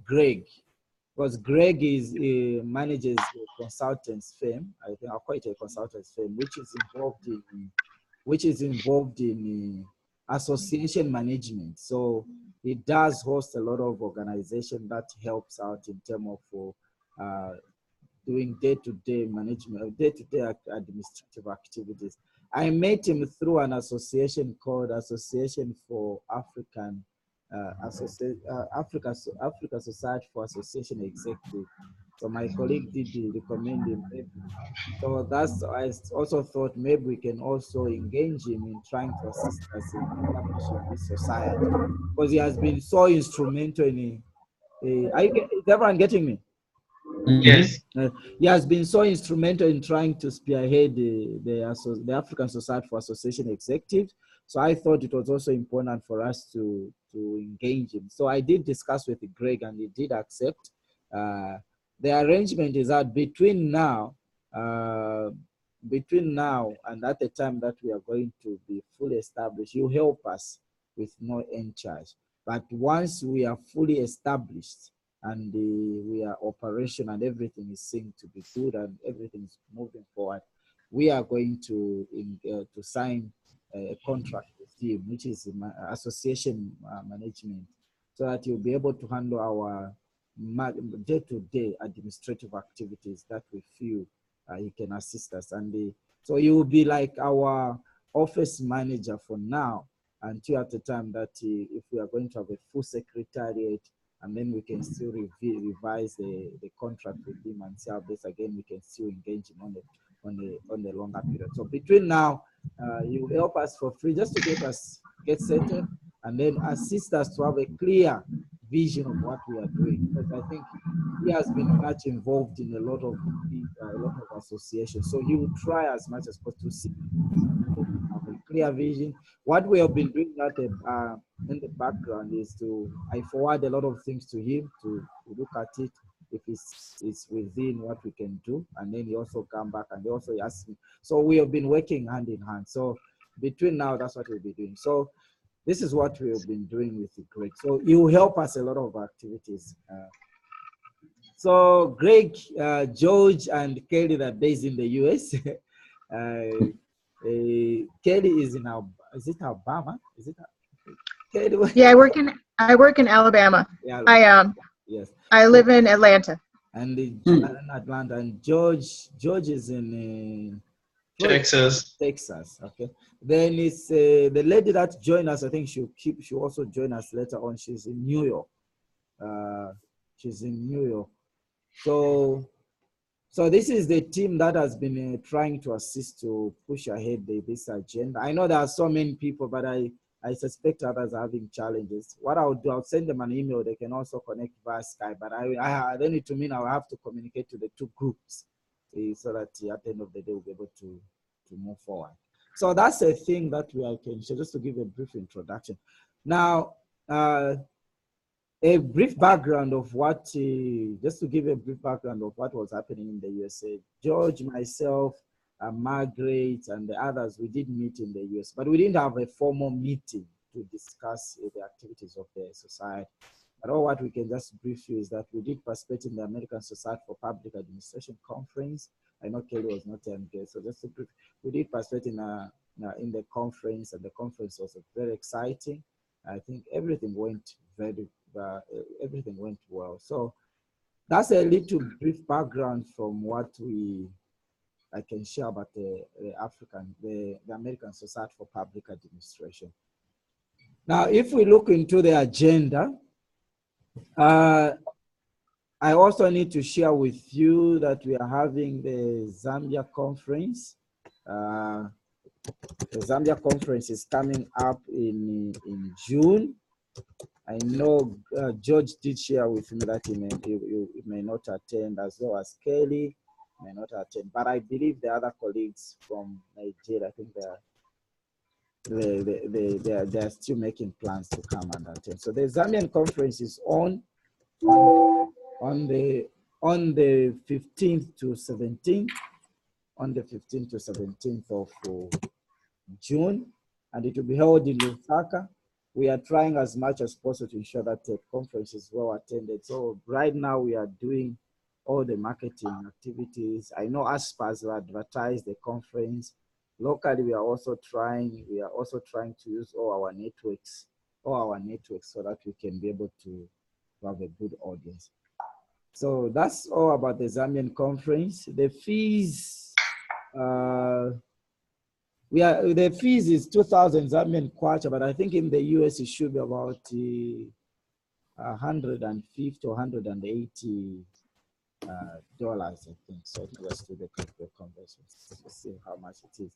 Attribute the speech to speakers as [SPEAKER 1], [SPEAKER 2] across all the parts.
[SPEAKER 1] Greg, because Greg is manages a consultants firm. I think quite a consultants firm, which is involved in association management. So it does host a lot of organization that helps out in terms of doing day-to-day management, day-to-day administrative activities. I met him through an association called Association for African Africa Society for Association Executive. So my colleague did recommend him. So that's, I also thought maybe we can also engage him in trying to assist us in establishing this society, because he has been so instrumental in. Is everyone getting me?
[SPEAKER 2] Yes.
[SPEAKER 1] He has been so instrumental in trying to spearhead the African Society for Association Executives. So I thought it was also important for us to engage him. So I did discuss with Greg and he did accept. The arrangement is that between now and at the time that we are going to be fully established, you help us with no end charge. But once we are fully established, and we are operational and everything is seen to be good and everything is moving forward, we are going to sign a contract with him, which is association management, so that you'll be able to handle our day-to-day administrative activities that we feel he can assist us. And so you will be like our office manager for now, until at the time that if we are going to have a full secretariat, and then we can still revise the contract with him and see how this again we can still engage him on the longer period. So between now, you help us for free just to get settled, and then assist us to have a clear vision of what we are doing. Because I think he has been much involved in a lot of associations. So he will try as much as possible to see have a clear vision. What we have been doing in the background is I forward a lot of things to him to look at it, if it's within what we can do, and then he also come back and he also asks me. So we have been working hand in hand. So between now, that's what we'll be doing. So this is what we have been doing with Greg. So he will help us a lot of activities. So Greg, George, and Kelly that are based in the US. Kelly is in Alabama? Is it? Kelly?
[SPEAKER 3] Yeah, I work in Alabama.
[SPEAKER 1] Yeah, yes.
[SPEAKER 3] I live in Atlanta.
[SPEAKER 1] And in Atlanta, and George is in
[SPEAKER 2] Texas.
[SPEAKER 1] Okay. Then it's the lady that joined us. I think she'll also join us later on. She's in New York. She's in New York. So this is the team that has been trying to assist to push ahead this agenda. I know there are so many people, but I suspect others are having challenges. What I'll do, I'll send them an email. They can also connect via Skype, but I don't need to mean I'll have to communicate to the two groups so that at the end of the day, we'll be able to move forward. So that's a thing that I can share, just to give a brief introduction. Now, a brief background of just to give a brief background of what was happening in the USA. George, myself, Margaret, and the others, we did meet in the US, but we didn't have a formal meeting to discuss the activities of the society. But all what we can just brief you is that we did participate in the American Society for Public Administration conference. I know Kelly was not there, so just to brief, we did participate in the conference, and the conference was very exciting. I think everything went everything went well. So that's a little brief background from what I can share about the American Society for Public Administration. Now, if we look into the agenda, I also need to share with you that we are having the Zambia conference. The Zambia conference is coming up in June. I know George did share with me that he may not attend, as well as Kelly may not attend. But I believe the other colleagues from Nigeria, I think they are still making plans to come and attend. So the Zambian conference is on the 15th to 17th, on the 15th to 17th of June, and it will be held in Lusaka, we are trying as much as possible to ensure that the conference is well attended. So right now we are doing all the marketing activities. I know AFSPA has advertised the conference. Locally, we are also trying to use all our networks so that we can be able to have a good audience. So that's all about the Zambian conference. The fees, the fees is 2,000 Zambian kwacha, but I think in the US it should be about 150 or 180 dollars, I think. So let's do the conversion to see how much it is.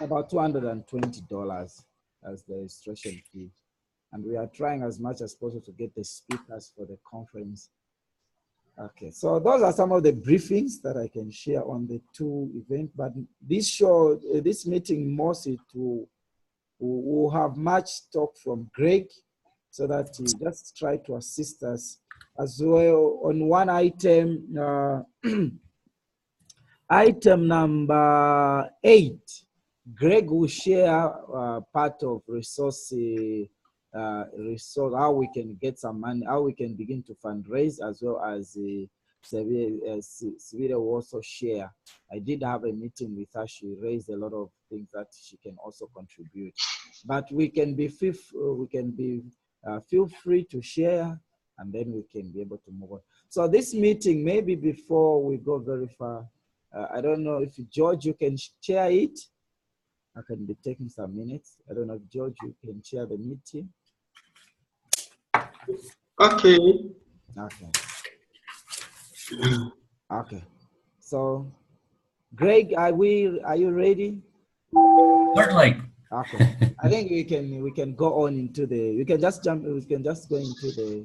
[SPEAKER 1] About $220 as the registration fee. And we are trying as much as possible to get the speakers for the conference. Okay, so those are some of the briefings that I can share on the two events, but this meeting mostly we'll have much talk from Greg so that he just try to assist us as well on one item, item number 8. Greg will share part of resource, how we can get some money, how we can begin to fundraise, as well as Sevilla will also share. I did have a meeting with her. She raised a lot of things that she can also contribute. But we can be feel free to share, and then we can be able to move on. So this meeting, maybe before we go very far, I don't know if George, you can share it. I can be taking some minutes. I don't know if George, you can share the meeting.
[SPEAKER 2] Okay.
[SPEAKER 1] Okay. Okay. So, Greg, are you ready?
[SPEAKER 4] Certainly.
[SPEAKER 1] Okay. I think we can go on into we can just go into the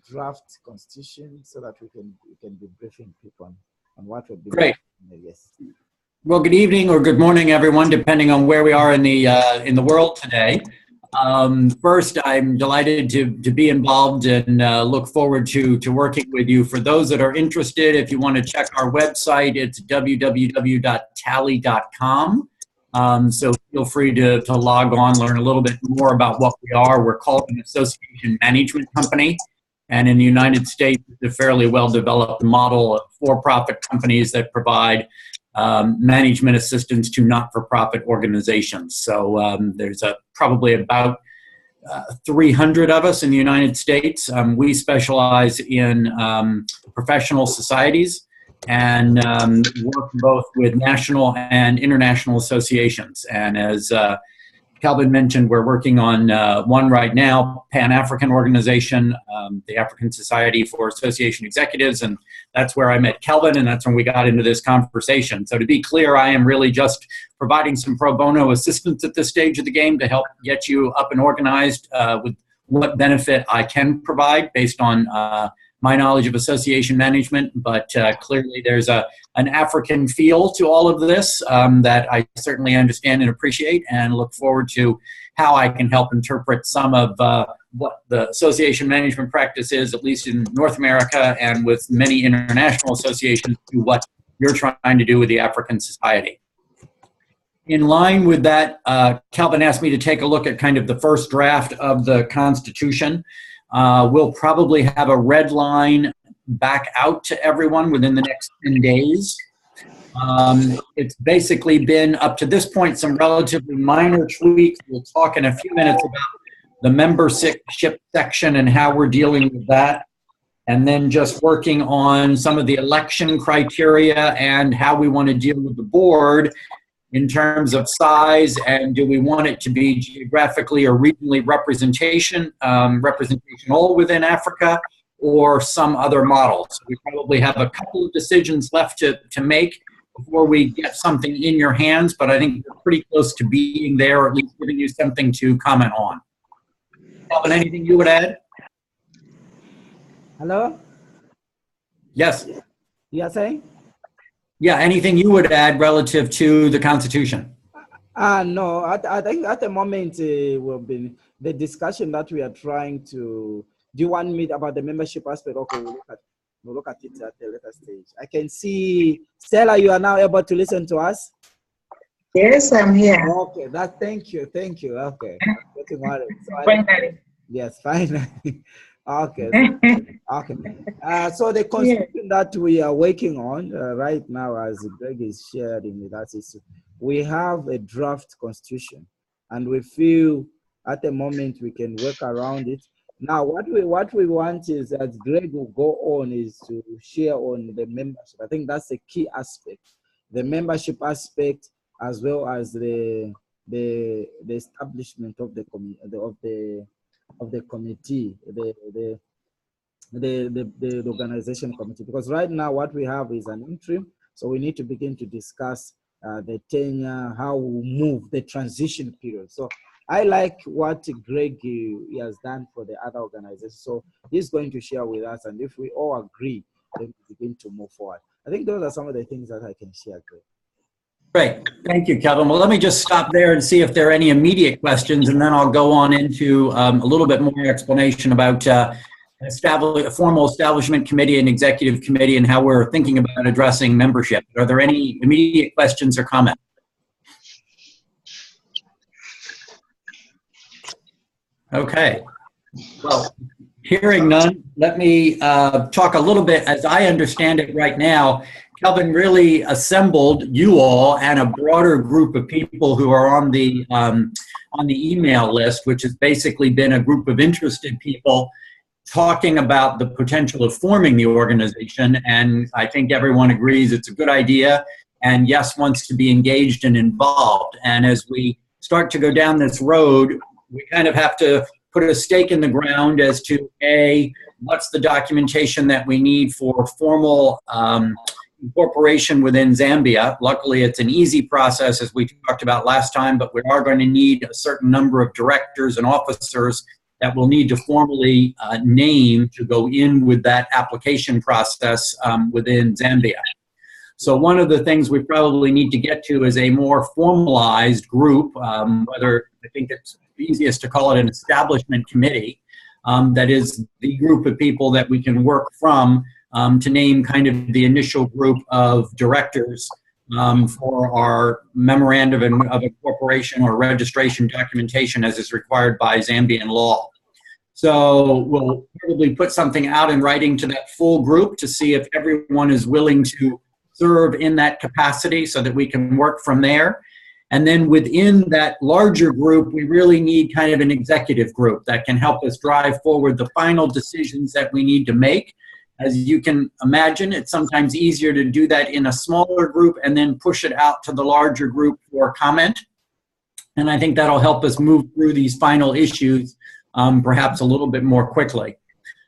[SPEAKER 1] draft constitution so that we can be briefing people on what would be.
[SPEAKER 4] Great.
[SPEAKER 1] Yes.
[SPEAKER 4] Well, good evening or good morning, everyone, depending on where we are in the world today. First, I'm delighted to be involved and look forward to working with you. For those that are interested, if you want to check our website, it's www.tally.com. So feel free to log on, learn a little bit more about what we are. We're called an association management company. And in the United States, it's a fairly well-developed model of for-profit companies that provide management assistance to not-for-profit organizations. So there's probably about 300 of us in the United States. We specialize in professional societies and work both with national and international associations. And as Calvin mentioned, we're working on one right now, Pan-African organization, the African Society for Association Executives, and that's where I met Calvin, and that's when we got into this conversation. So to be clear, I am really just providing some pro bono assistance at this stage of the game to help get you up and organized with what benefit I can provide based on my knowledge of association management, but clearly there's an African feel to all of this that I certainly understand and appreciate, and look forward to how I can help interpret some of what the association management practice is, at least in North America and with many international associations, to what you're trying to do with the African Society. In line with that, Calvin asked me to take a look at kind of the first draft of the Constitution. We'll probably have a red line back out to everyone within the next 10 days. It's basically been, up to this point, some relatively minor tweaks. We'll talk in a few minutes about the membership section and how we're dealing with that. And then just working on some of the election criteria and how we want to deal with the board in terms of size, and do we want it to be geographically or regionally representational within Africa, or some other model. So we probably have a couple of decisions left to make before we get something in your hands, but I think we're pretty close to being there, or at least giving you something to comment on. Calvin, anything you would add?
[SPEAKER 1] Hello?
[SPEAKER 4] Yes.
[SPEAKER 1] You are saying?
[SPEAKER 4] Yeah, anything you would add relative to the Constitution?
[SPEAKER 1] No, I think at the moment will be the discussion that we are trying to. Do you want me about the membership aspect? Okay, we'll look at it at the later stage. I can see, Stella, you are now able to listen to us?
[SPEAKER 5] Yes, I'm here.
[SPEAKER 1] Okay, thank you. Okay, getting worried. So
[SPEAKER 5] Finally.
[SPEAKER 1] yes, finally. Okay, okay. So the constitution that we are working on right now, as Greg is sharing with us, is we have a draft constitution, and we feel at the moment we can work around it. Now, what we want is, as Greg will go on, is to share on the membership. I think that's a key aspect, the membership aspect, as well as the establishment of the committee, the organization committee. Because right now what we have is an interim, so we need to begin to discuss the tenure, how we move, the transition period. So I like what Greg he has done for the other organizations. So he's going to share with us, and if we all agree, then we begin to move forward. I think those are some of the things that I can share, Greg.
[SPEAKER 4] Great. Thank you, Kevin. Well, let me just stop there and see if there are any immediate questions, and then I'll go on into a little bit more explanation about a formal establishment committee and executive committee and how we're thinking about addressing membership. Are there any immediate questions or comments? Okay. Well, hearing none, let me talk a little bit. As I understand it right now, Kelvin really assembled you all and a broader group of people who are on the email list, which has basically been a group of interested people talking about the potential of forming the organization. And I think everyone agrees it's a good idea, and yes, wants to be engaged and involved. And as we start to go down this road, we kind of have to put a stake in the ground as to what's the documentation that we need for formal incorporation within Zambia. Luckily, it's an easy process, as we talked about last time, but we are going to need a certain number of directors and officers that we'll need to formally name to go in with that application process within Zambia. So one of the things we probably need to get to is a more formalized group, whether I think it's easiest to call it an establishment committee, that is the group of people that we can work from to name kind of the initial group of directors for our memorandum of incorporation or registration documentation as is required by Zambian law. So we'll probably put something out in writing to that full group to see if everyone is willing to serve in that capacity so that we can work from there. And then within that larger group, we really need kind of an executive group that can help us drive forward the final decisions that we need to make. As you can imagine, it's sometimes easier to do that in a smaller group and then push it out to the larger group for comment. And I think that'll help us move through these final issues perhaps a little bit more quickly.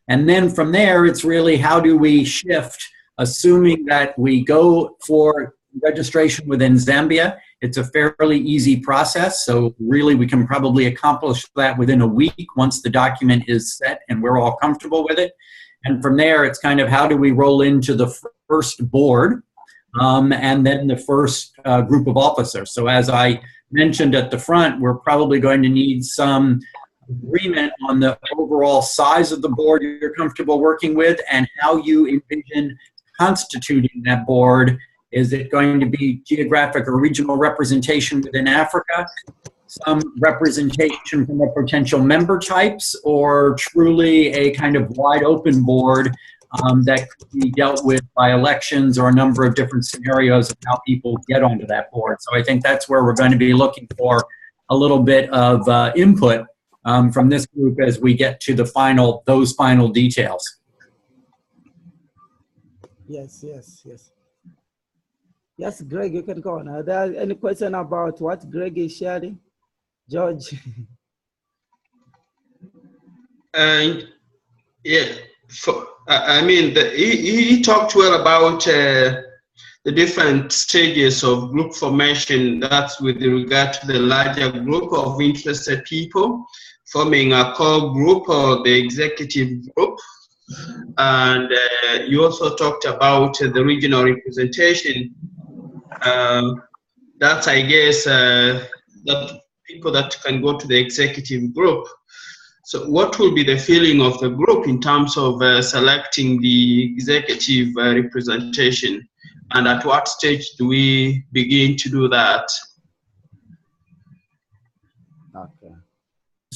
[SPEAKER 4] And then from there, it's really how do we shift, assuming that we go for registration within Zambia. It's a fairly easy process, so really we can probably accomplish that within a week once the document is set and we're all comfortable with it. And from there, it's kind of how do we roll into the first board and then the first group of officers. So as I mentioned at the front, we're probably going to need some agreement on the overall size of the board you're comfortable working with and how you envision constituting that board. Is it going to be geographic or regional representation within Africa, some representation from the potential member types, or truly a kind of wide open board that could be dealt with by elections or a number of different scenarios of how people get onto that board? So I think that's where we're going to be looking for a little bit of input from this group as we get to the those final details.
[SPEAKER 1] Yes. Yes, Greg, you can go on. Are there any question about what Greg is sharing? George?
[SPEAKER 2] Yeah, I mean, he talked well about the different stages of group formation. That's with regard to the larger group of interested people forming a core group or the executive group. And you also talked about the regional representation. That's, I guess, that people that can go to the executive group. So what will be the feeling of the group in terms of selecting the executive representation? And at what stage do we begin to do that?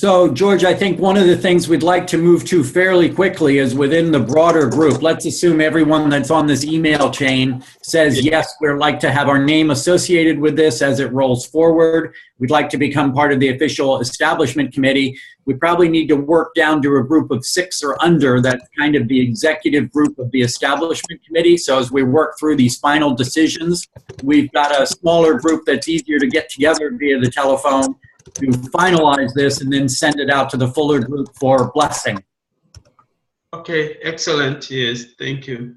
[SPEAKER 4] So, George, I think one of the things we'd like to move to fairly quickly is within the broader group. Let's assume everyone that's on this email chain says, yes, we'd like to have our name associated with this as it rolls forward. We'd like to become part of the official establishment committee. We probably need to work down to a group of 6 or under. That's kind of the executive group of the establishment committee. So as we work through these final decisions, we've got a smaller group that's easier to get together via the telephone to finalize this and then send it out to the fuller group for blessing.
[SPEAKER 2] Okay, excellent. Yes, thank you.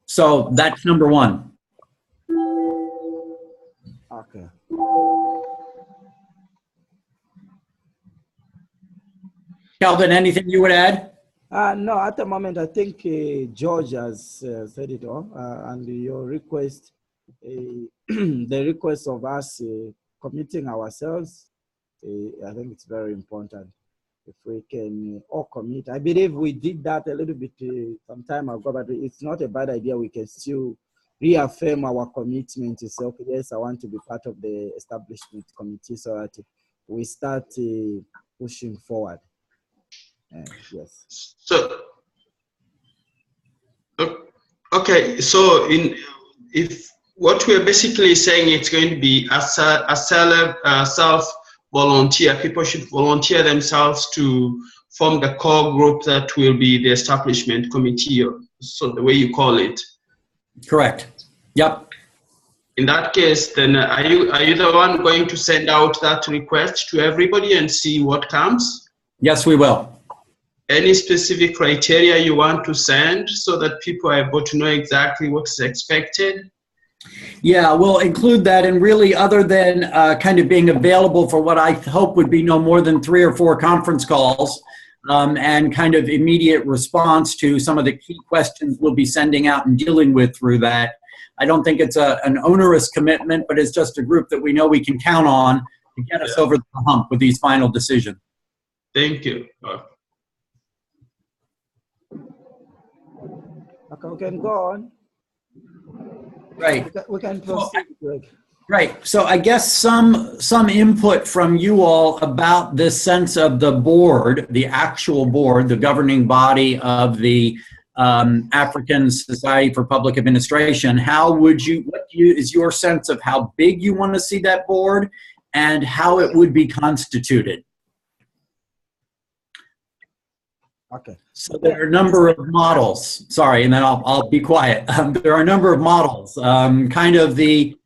[SPEAKER 4] So that's number 1.
[SPEAKER 1] Okay.
[SPEAKER 4] Calvin, anything you would add?
[SPEAKER 1] No, at the moment, I think George has said it all, and your request, the request of us committing ourselves, I think it's very important. If we can all commit, I believe we did that a little bit some time ago, but it's not a bad idea. We can still reaffirm our commitment to say, okay, yes, I want to be part of the establishment committee so that we start pushing forward. Yes.
[SPEAKER 2] So, okay, so if what we're basically saying, it's going to be a self-volunteer. People should volunteer themselves to form the core group that will be the establishment committee, so the way you call it.
[SPEAKER 4] Correct. Yep.
[SPEAKER 2] In that case, then are you the one going to send out that request to everybody and see what comes?
[SPEAKER 4] Yes, we will.
[SPEAKER 2] Any specific criteria you want to send so that people are able to know exactly what's expected?
[SPEAKER 4] Yeah, we'll include that, and really other than kind of being available for what I hope would be no more than 3 or 4 conference calls and kind of immediate response to some of the key questions we'll be sending out and dealing with through that. I don't think it's an onerous commitment, but it's just a group that we know we can count on to get us over the hump with these final decisions.
[SPEAKER 2] Thank you.
[SPEAKER 1] Okay, we can go on.
[SPEAKER 4] Right.
[SPEAKER 1] We can proceed, Greg.
[SPEAKER 4] Right. So I guess some input from you all about this sense of the board, the actual board, the governing body of the African Society for Public Administration. How would is your sense of how big you want to see that board and how it would be constituted?
[SPEAKER 1] Okay.
[SPEAKER 4] So there are a number of models. Sorry, and then I'll be quiet. There are a number of models. Kind of the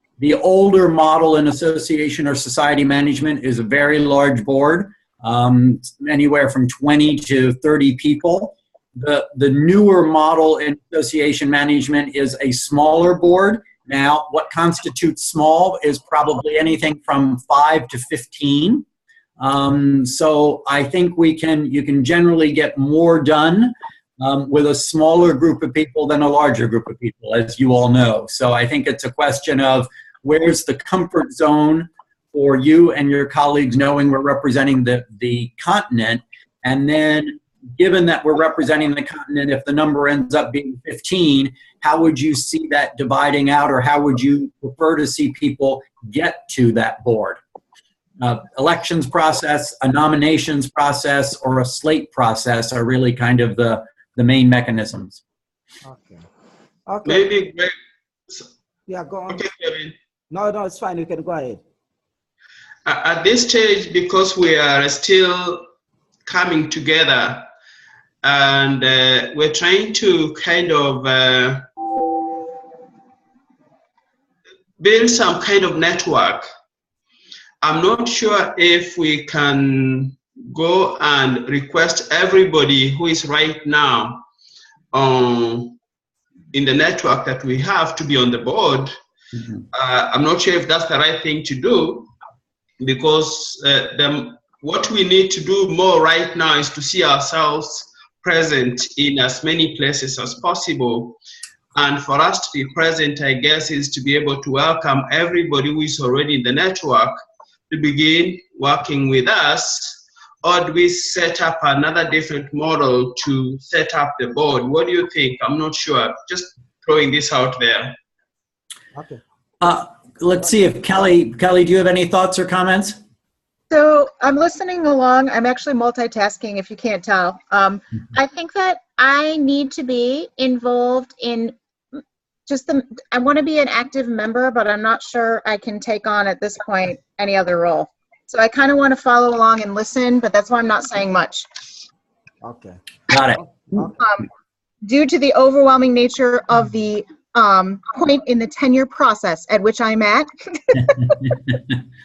[SPEAKER 4] older model in association or society management is a very large board, anywhere from 20 to 30 people. The newer model in association management is a smaller board. Now, what constitutes small is probably anything from 5 to 15. So I think you can generally get more done with a smaller group of people than a larger group of people, as you all know. So I think it's a question of where's the comfort zone for you and your colleagues knowing we're representing the continent, and then given that we're representing the continent, if the number ends up being 15, how would you see that dividing out, or how would you prefer to see people get to that board? Elections process, a nominations process, or a slate process are really kind of the main mechanisms.
[SPEAKER 1] Okay. Okay.
[SPEAKER 2] Maybe Greg.
[SPEAKER 1] Yeah, go on.
[SPEAKER 2] Okay, Kevin.
[SPEAKER 1] No, it's fine. You can go ahead.
[SPEAKER 2] At this stage, because we are still coming together and we're trying to kind of build some kind of network, I'm not sure if we can go and request everybody who is right now in the network that we have to be on the board. Mm-hmm. I'm not sure if that's the right thing to do, because what we need to do more right now is to see ourselves present in as many places as possible. And for us to be present, I guess, is to be able to welcome everybody who is already in the network to begin working with us, or do we set up another different model to set up the board? What do you think? I'm not sure. Just throwing this out there.
[SPEAKER 1] Okay.
[SPEAKER 4] let's see if Kelly, do you have any thoughts or comments?
[SPEAKER 3] So I'm listening along. I'm actually multitasking, if you can't tell. I think that I need to be involved in I want to be an active member, but I'm not sure I can take on at this point any other role. So I kind of want to follow along and listen, but that's why I'm not saying much.
[SPEAKER 1] Okay.
[SPEAKER 4] Got it.
[SPEAKER 3] Due to the overwhelming nature of the point in the tenure process at which I'm at,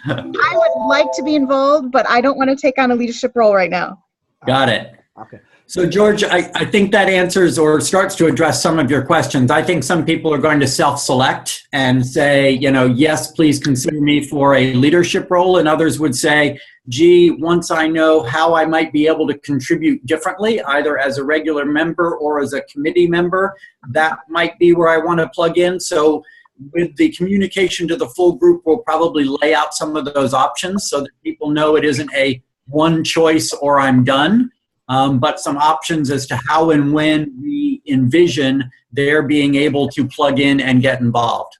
[SPEAKER 3] I would like to be involved, but I don't want to take on a leadership role right now.
[SPEAKER 4] Got it.
[SPEAKER 1] Okay.
[SPEAKER 4] So George, I think that answers or starts to address some of your questions. I think some people are going to self-select and say, you know, yes, please consider me for a leadership role. And others would say, gee, once I know how I might be able to contribute differently, either as a regular member or as a committee member, that might be where I want to plug in. So with the communication to the full group, we'll probably lay out some of those options so that people know it isn't a one choice or I'm done. But some options as to how and when we envision their being able to plug in and get involved.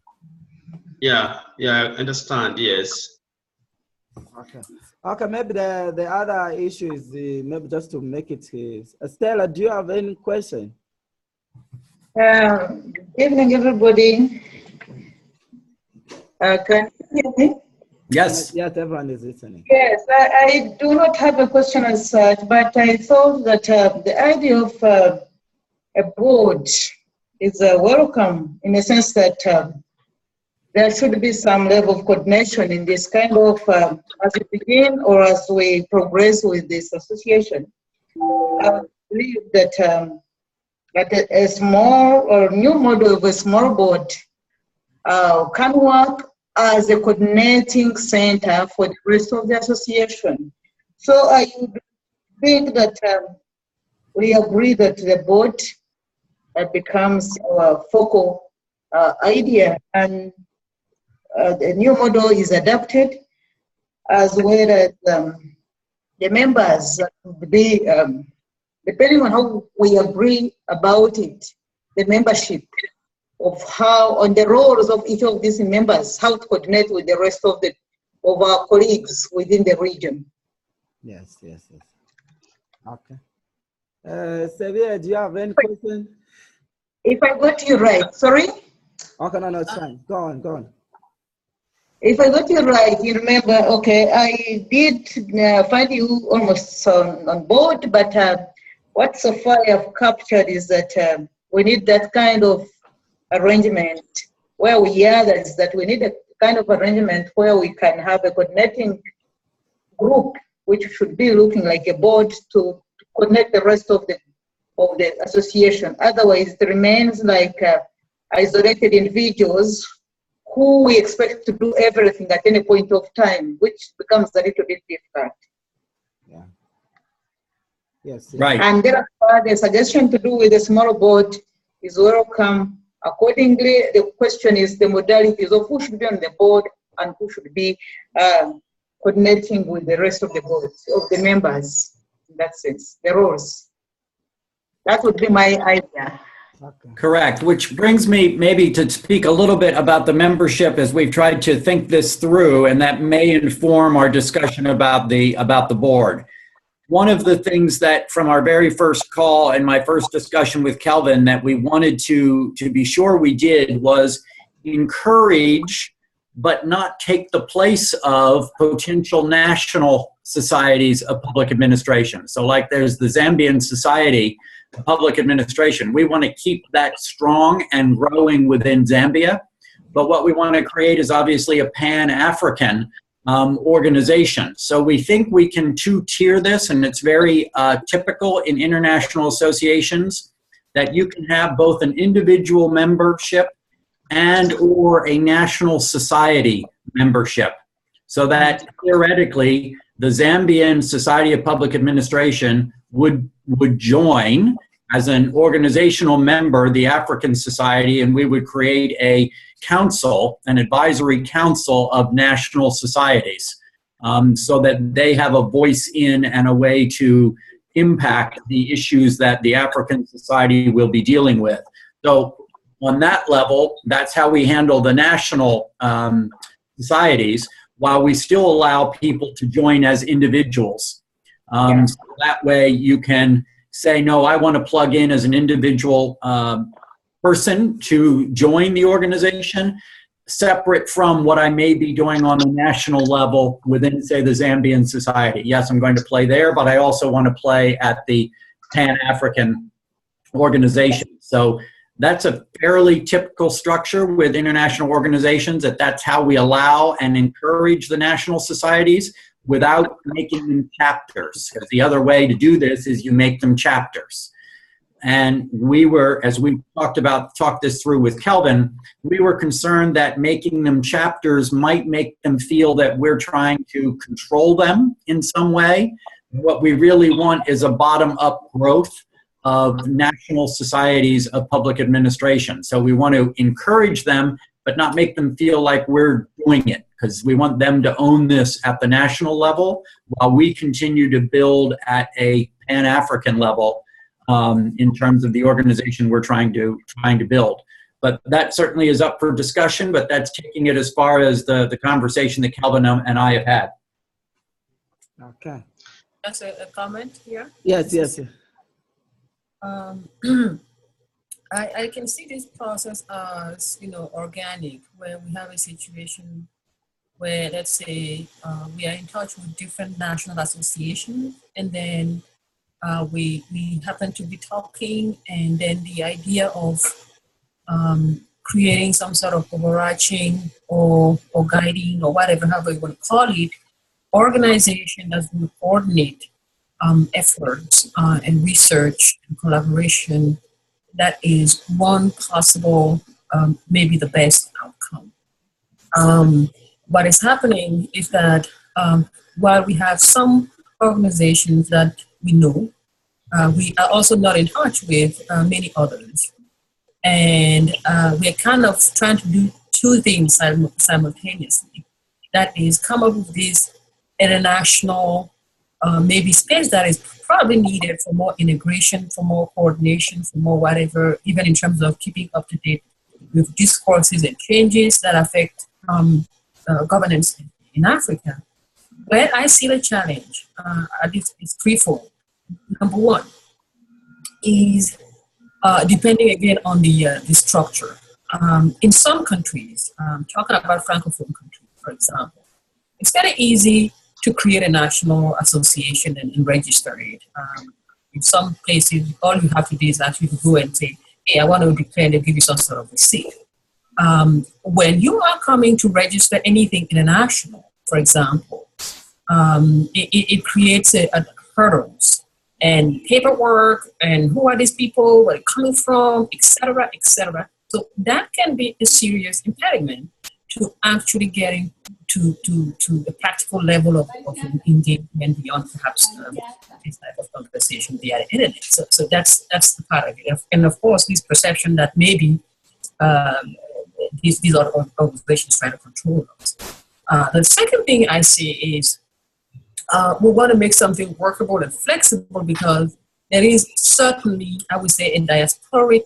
[SPEAKER 2] Yeah, I understand, yes.
[SPEAKER 1] Okay. Okay, maybe the other issue is maybe just to make it, Stella, do you have any question?
[SPEAKER 5] Good evening, everybody. Can you hear me?
[SPEAKER 4] Yes.
[SPEAKER 1] Yes, everyone is listening.
[SPEAKER 5] Yes, I do not have a question as such, but I thought that the idea of a board is welcome in the sense that there should be some level of coordination in this kind of, as we begin or as we progress with this association. I believe that, that a small or new model of a small board can work as a coordinating center for the rest of the association. So I would think that we agree that the board becomes our focal idea, and the new model is adapted, as well as the members would be, depending on how we agree about it, the membership of how, on the roles of each of these members, how to coordinate with the rest of our colleagues within the region.
[SPEAKER 1] Yes. Okay. Xavier, do you have any question?
[SPEAKER 5] If I got you right, sorry?
[SPEAKER 1] Okay, no, it's fine. Go on.
[SPEAKER 5] If I got you right, you remember, okay, I did find you almost on board, but what so far I've captured is that we need that kind of arrangement where we are, that we need a kind of arrangement where we can have a coordinating group, which should be looking like a board to connect the rest of the association. Otherwise, it remains like isolated individuals who we expect to do everything at any point of time, which becomes a little bit difficult.
[SPEAKER 1] Yeah. Yes.
[SPEAKER 4] Right.
[SPEAKER 5] And therefore, the suggestion to do with a small board is welcome. Accordingly, the question is the modalities of who should be on the board and who should be coordinating with the rest of the boards, of the members, in that sense, the roles. That would be my idea.
[SPEAKER 1] Okay.
[SPEAKER 4] Correct, which brings me maybe to speak a little bit about the membership as we've tried to think this through, and that may inform our discussion about the board. One of the things that from our very first call and my first discussion with Kelvin that we wanted to be sure we did was encourage but not take the place of potential national societies of public administration. So like there's the Zambian Society of Public Administration. We want to keep that strong and growing within Zambia, but what we want to create is obviously a Pan-African organization. So we think we can two-tier this, and it's very typical in international associations that you can have both an individual membership and or a national society membership. So that theoretically, the Zambian Society of Public Administration would join as an organizational member the African Society, and we would create a council, an advisory council of national societies, so that they have a voice in and a way to impact the issues that the African Society will be dealing with. So on that level, that's how we handle the national societies, while we still allow people to join as individuals. So that way you can say, no, I want to plug in as an individual person to join the organization, separate from what I may be doing on a national level within, say, the Zambian society. Yes, I'm going to play there, but I also want to play at the Pan-African organization. So that's a fairly typical structure with international organizations, that's how we allow and encourage the national societies without making them chapters. Because the other way to do this is you make them chapters. And we were, as we talked this through with Kelvin, we were concerned that making them chapters might make them feel that we're trying to control them in some way. What we really want is a bottom-up growth of national societies of public administration. So we want to encourage them, but not make them feel like we're doing it, because we want them to own this at the national level while we continue to build at a Pan-African level in terms of the organization we're trying to build. But that certainly is up for discussion, but that's taking it as far as the conversation that Kelvin and I have had.
[SPEAKER 1] Okay.
[SPEAKER 6] That's a comment here?
[SPEAKER 1] Yes, yes.
[SPEAKER 6] I can see this process as, organic, where we have a situation where, let's say, we are in touch with different national associations, and then we happen to be talking, and then the idea of creating some sort of overarching or guiding or whatever, however you want to call it, organization that will coordinate efforts and research and collaboration, that is one possible, maybe the best outcome. What is happening is that while we have some organizations that we know, we are also not in touch with many others. And we're kind of trying to do two things simultaneously. That is, come up with this international maybe space that is probably needed for more integration, for more coordination, for more whatever, even in terms of keeping up to date with discourses and changes that affect governance in Africa. Where I see the challenge, it's threefold. Number one is depending again on the structure. In some countries, talking about Francophone countries, for example, it's very easy to create a national association and register it. In some places, all you have to do is actually go and say, hey, I want to declare, and they'll give you some sort of receipt. When you are coming to register anything international, for example, it creates a hurdles and paperwork, and who are these people, where they're coming from, etc., etc. So that can be a serious impediment to actually getting to the practical level of engagement beyond perhaps this type of conversation via the internet. So that's the part of it. And of course, this perception that maybe these are organizations trying to control us. The second thing I see is we want to make something workable and flexible, because there is certainly, I would say, a diaspora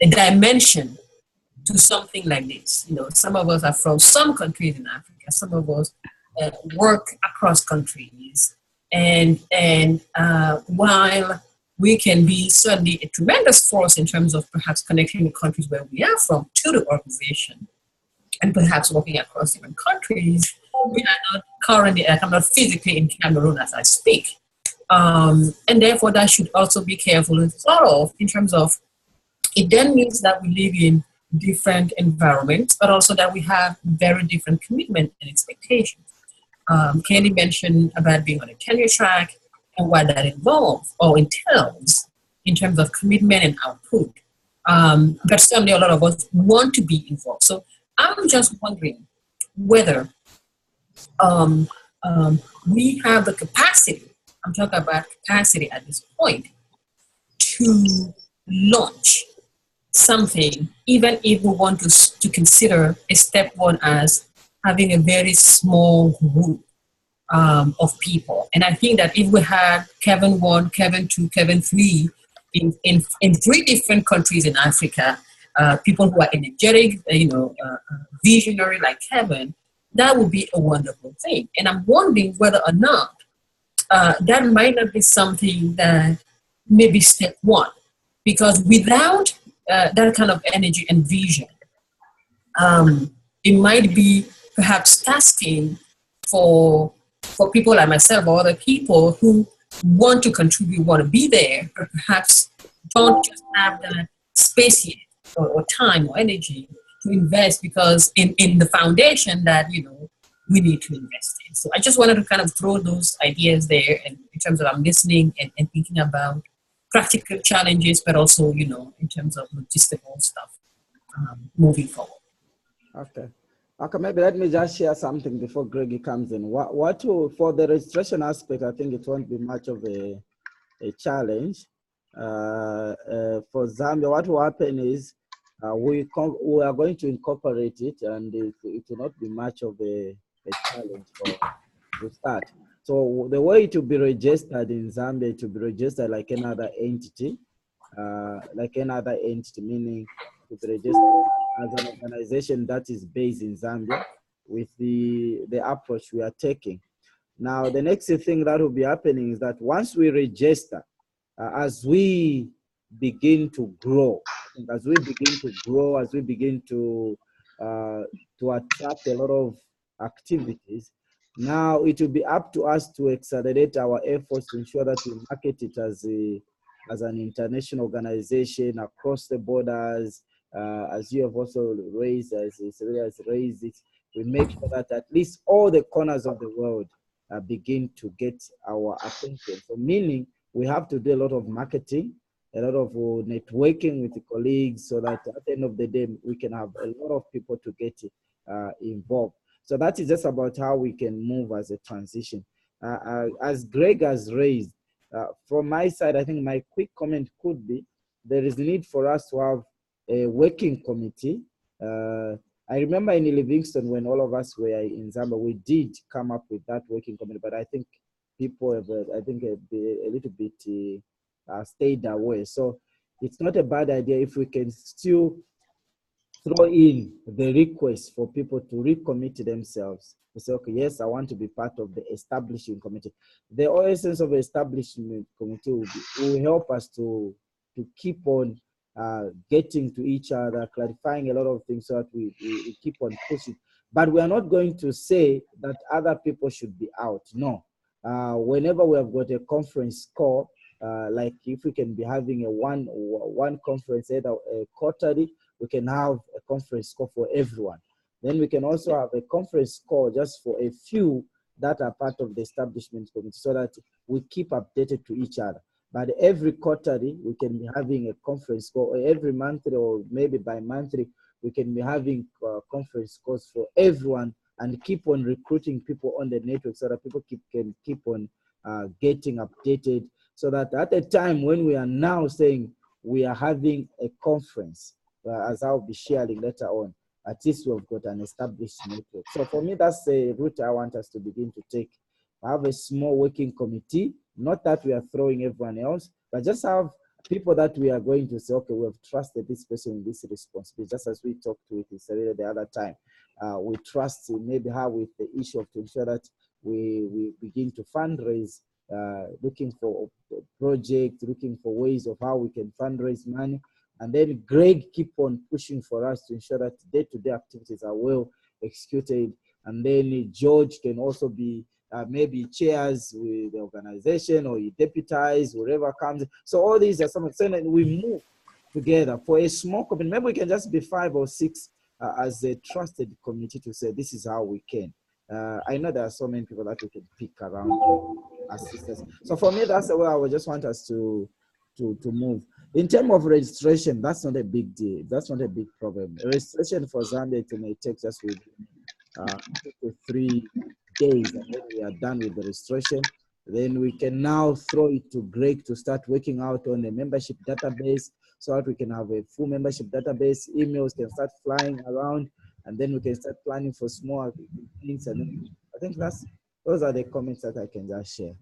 [SPEAKER 6] a dimension to something like this. Some of us are from some countries in Africa. Some of us work across countries, and while we can be certainly a tremendous force in terms of perhaps connecting the countries where we are from to the organization, and perhaps working across different countries, we are not currently, I'm not physically in Cameroon as I speak. And therefore, that should also be careful and thought of in terms of, it then means that we live in different environments, but also that we have very different commitment and expectations. Candy mentioned about being on a tenure track and what that involves or entails in terms of commitment and output. But certainly a lot of us want to be involved. So I'm just wondering whether we have the capacity, I'm talking about capacity at this point, to launch something, even if we want to consider a step one as having a very small group of people. And I think that if we had Kevin 1, Kevin 2, Kevin 3 in 3 different countries in Africa, people who are energetic, visionary like Kevin, that would be a wonderful thing. And I'm wondering whether or not that might not be something that may be step 1, because without that kind of energy and vision, it might be perhaps tasking for people like myself or other people who want to contribute, want to be there, but perhaps don't just have that space yet or time or energy to invest, because in the foundation that we need to invest in. So I just wanted to kind of throw those ideas there, and in terms of I'm listening and thinking about practical challenges, but also in terms of logistical stuff moving forward.
[SPEAKER 1] Okay. Okay, maybe let me just share something before Greg comes in. For the registration aspect, I think it won't be much of a challenge. For Zambia, what will happen is we are going to incorporate it, and it will not be much of a challenge to start. So the way to be registered in Zambia, to be registered like another entity, meaning to be registered as an organization that is based in Zambia with the approach we are taking. Now, the next thing that will be happening is that once we register, as we begin to grow, as we begin to attract a lot of activities, now it will be up to us to accelerate our efforts to ensure that we market it as an international organization across the borders. As you have also raised, as Isabella has raised it, we make sure that at least all the corners of the world begin to get our attention. So meaning we have to do a lot of marketing, a lot of networking with the colleagues, so that at the end of the day, we can have a lot of people to get involved. So that is just about how we can move as a transition. As Greg has raised, from my side, I think my quick comment could be, there is a need for us to have a working committee. I remember in Livingston, when all of us were in Zambia, we did come up with that working committee, but I think people have, a little bit stayed away. So it's not a bad idea if we can still throw in the request for people to recommit themselves. To say, okay, yes, I want to be part of the establishing committee. The essence of the establishment committee will help us to keep on getting to each other, clarifying a lot of things, so that we keep on pushing. But we are not going to say that other people should be out. No. Whenever we have got a conference call, like if we can be having a one conference, either a quarterly, we can have a conference call for everyone. Then we can also have a conference call just for a few that are part of the establishment committee, so that we keep updated to each other. But every quarterly, we can be having a conference call, or every monthly, or maybe bi-monthly, we can be having conference calls for everyone, and keep on recruiting people on the network, so that people can keep on getting updated, so that at the time when we are now saying we are having a conference, as I'll be sharing later on, at least we've got an established network. So for me, that's the route I want us to begin to take. Have a small working committee, not that we are throwing everyone else, but just have people that we are going to say, okay, we have trusted this person in this responsibility, just as we talked with Isabella the other time. We trust maybe her with the issue of to ensure that we begin to fundraise, looking for projects, looking for ways of how we can fundraise money. And then Greg keep on pushing for us to ensure that day-to-day activities are well executed. And then George can also be maybe chairs with the organization, or you deputize, whoever comes. So all these are some of the, we move together for a small committee. Maybe we can just be 5 or 6 as a trusted committee to say, this is how we can. I know there are so many people that we can pick around assistance. So for me, that's the way I would just want us to move. In terms of registration, that's not a big deal. That's not a big problem. Registration for Zambia, it may take just with 2 to 3 days, and then we are done with the registration. Then we can now throw it to Greg to start working out on the membership database, so that we can have a full membership database. Emails can start flying around, and then we can start planning for small things. And then I think that's those are the comments that I can just share.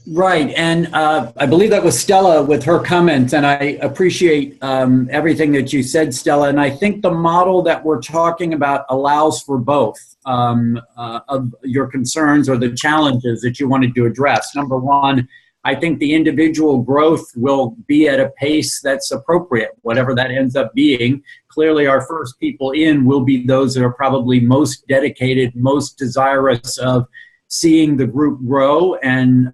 [SPEAKER 4] Right, and I believe that was Stella with her comments, and I appreciate everything that you said, Stella, and I think the model that we're talking about allows for both of your concerns or the challenges that you wanted to address. Number one, I think the individual growth will be at a pace that's appropriate, whatever that ends up being. Clearly, our first people in will be those that are probably most dedicated, most desirous of seeing the group grow and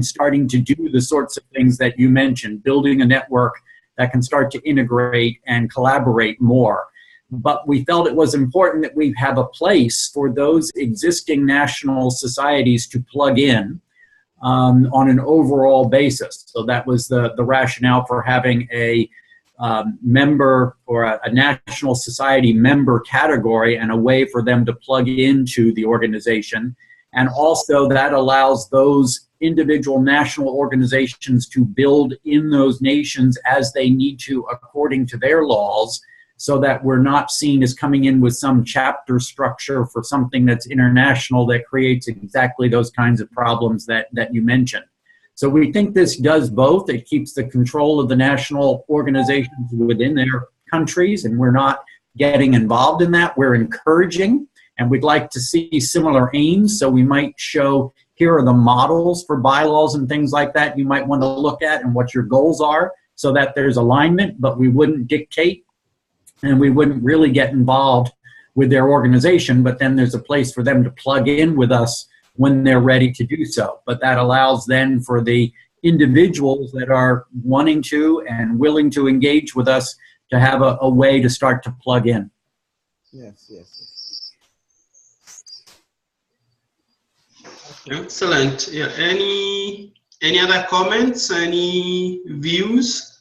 [SPEAKER 4] starting to do the sorts of things that you mentioned, building a network that can start to integrate and collaborate more. But we felt it was important that we have a place for those existing national societies to plug in on an overall basis. So that was the rationale for having a member or a national society member category and a way for them to plug into the organization. And also that allows those individual national organizations to build in those nations as they need to according to their laws, so that we're not seen as coming in with some chapter structure for something that's international that creates exactly those kinds of problems that you mentioned. So we think this does both. It keeps the control of the national organizations within their countries, and we're not getting involved in that. We're encouraging, and we'd like to see similar aims. So we might show, here are the models for bylaws and things like that you might want to look at and what your goals are, so that there's alignment, but we wouldn't dictate and we wouldn't really get involved with their organization, but then there's a place for them to plug in with us when they're ready to do so. But that allows then for the individuals that are wanting to and willing to engage with us to have a way to start to plug in.
[SPEAKER 1] Yes, yes.
[SPEAKER 2] Excellent. Yeah. Any other comments? Any views?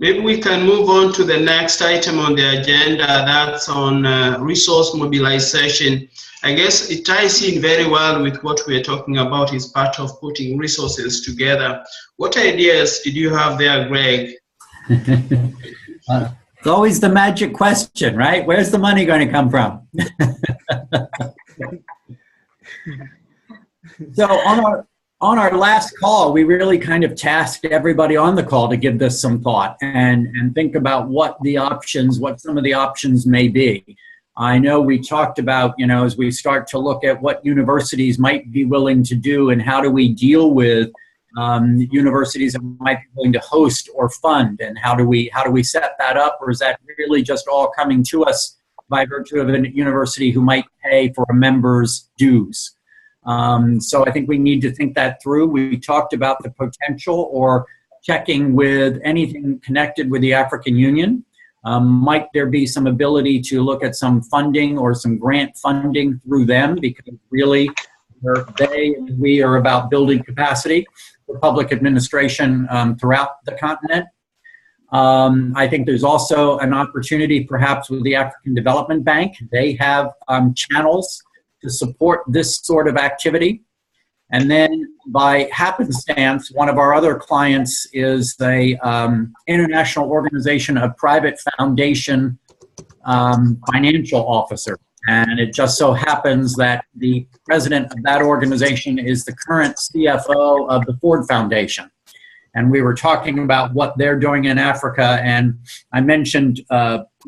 [SPEAKER 2] Maybe we can move on to the next item on the agenda. That's on resource mobilization. I guess it ties in very well with what we're talking about, is part of putting resources together. What ideas did you have there, Greg?
[SPEAKER 4] It's always the magic question, right? Where's the money going to come from? So on our last call, we really kind of tasked everybody on the call to give this some thought and think about what some of the options may be. I know we talked about, as we start to look at what universities might be willing to do and how do we deal with universities that might be willing to host or fund, and how do we set that up, or is that really just all coming to us by virtue of a university who might pay for a member's dues? So I think we need to think that through. We talked about the potential or checking with anything connected with the African Union. Might there be some ability to look at some funding or some grant funding through them, because really they and we are about building capacity for public administration throughout the continent. I think there's also an opportunity perhaps with the African Development Bank. They have channels to support this sort of activity. And then by happenstance, one of our other clients is the International Organization of Private Foundation Financial Officer. And it just so happens that the president of that organization is the current CFO of the Ford Foundation. And we were talking about what they're doing in Africa, and I mentioned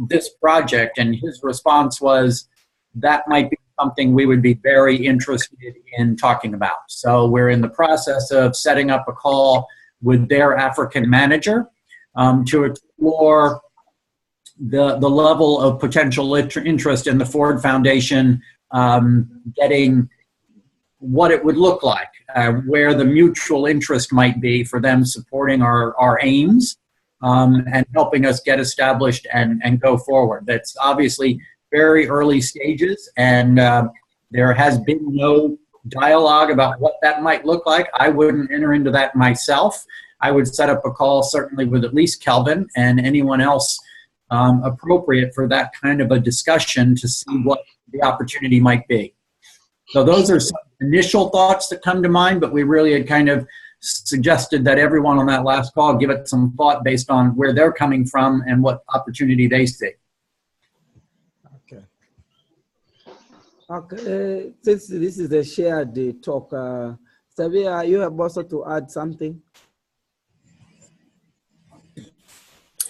[SPEAKER 4] this project, and his response was, that might be something we would be very interested in talking about. So we're in the process of setting up a call with their African manager to explore the level of potential interest in the Ford Foundation, getting what it would look like, where the mutual interest might be for them supporting our aims and helping us get established and go forward. That's obviously very early stages, and there has been no dialogue about what that might look like. I wouldn't enter into that myself. I would set up a call certainly with at least Kelvin and anyone else appropriate for that kind of a discussion to see what the opportunity might be. So those are some initial thoughts that come to mind, but we really had kind of suggested that everyone on that last call give it some thought based on where they're coming from and what opportunity they see.
[SPEAKER 1] Okay. Okay. Since this is a shared talk, Savia, you have also to add something.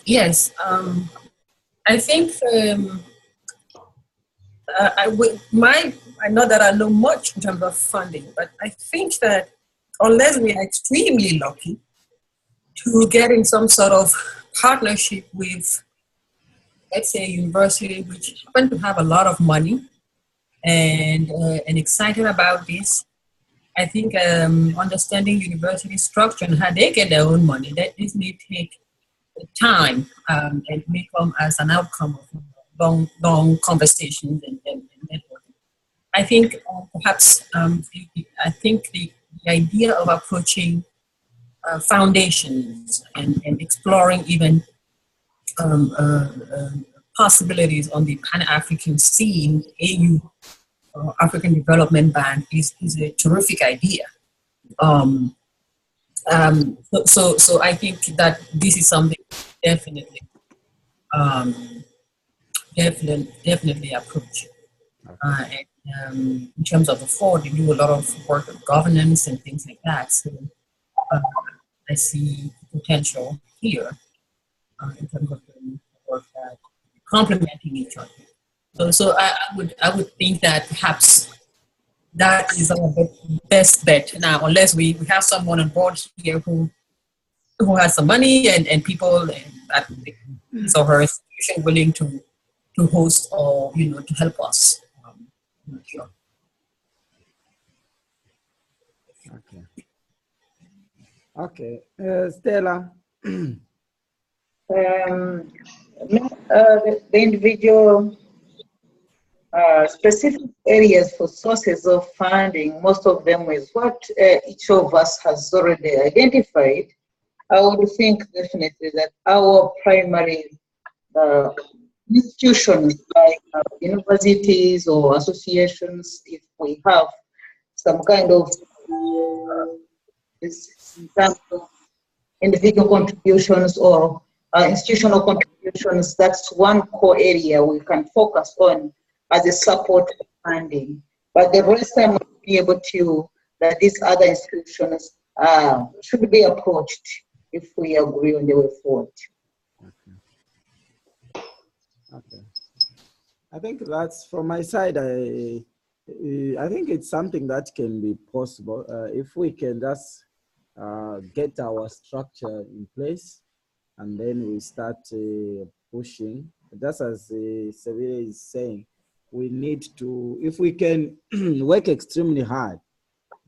[SPEAKER 6] Yes, I think I know that I know much in terms of funding, but I think that unless we are extremely lucky to get in some sort of partnership with, let's say, a university which happen to have a lot of money and excited about this, I think understanding university structure and how they get their own money, that this may take time and may come as an outcome of long conversations and networking. I think perhaps I think the idea of approaching foundations and exploring even possibilities on the Pan-African scene, AU, African Development Bank, is a terrific idea. So I think that this is something definitely approach. In terms of the fund, we do a lot of work with governance and things like that. So I see potential here in terms of the work that complementing each other. So I would think that perhaps that is our best bet now, unless we have someone on board here who has some money and people that his or her institution willing to host or to help us. I'm not sure.
[SPEAKER 1] Okay. Stella.
[SPEAKER 5] The individual specific areas for sources of funding, most of them is what each of us has already identified. I would think definitely that our primary institutions like universities or associations, if we have some kind of this in terms of individual contributions or institutional contributions, that's one core area we can focus on as a support funding. But the rest I must be able to that these other institutions should be approached if we agree on the way forward.
[SPEAKER 1] Okay. I think that's from my side. I think it's something that can be possible if we can just get our structure in place, and then we start pushing. Just as Sevilla is saying, we need to, if we can work extremely hard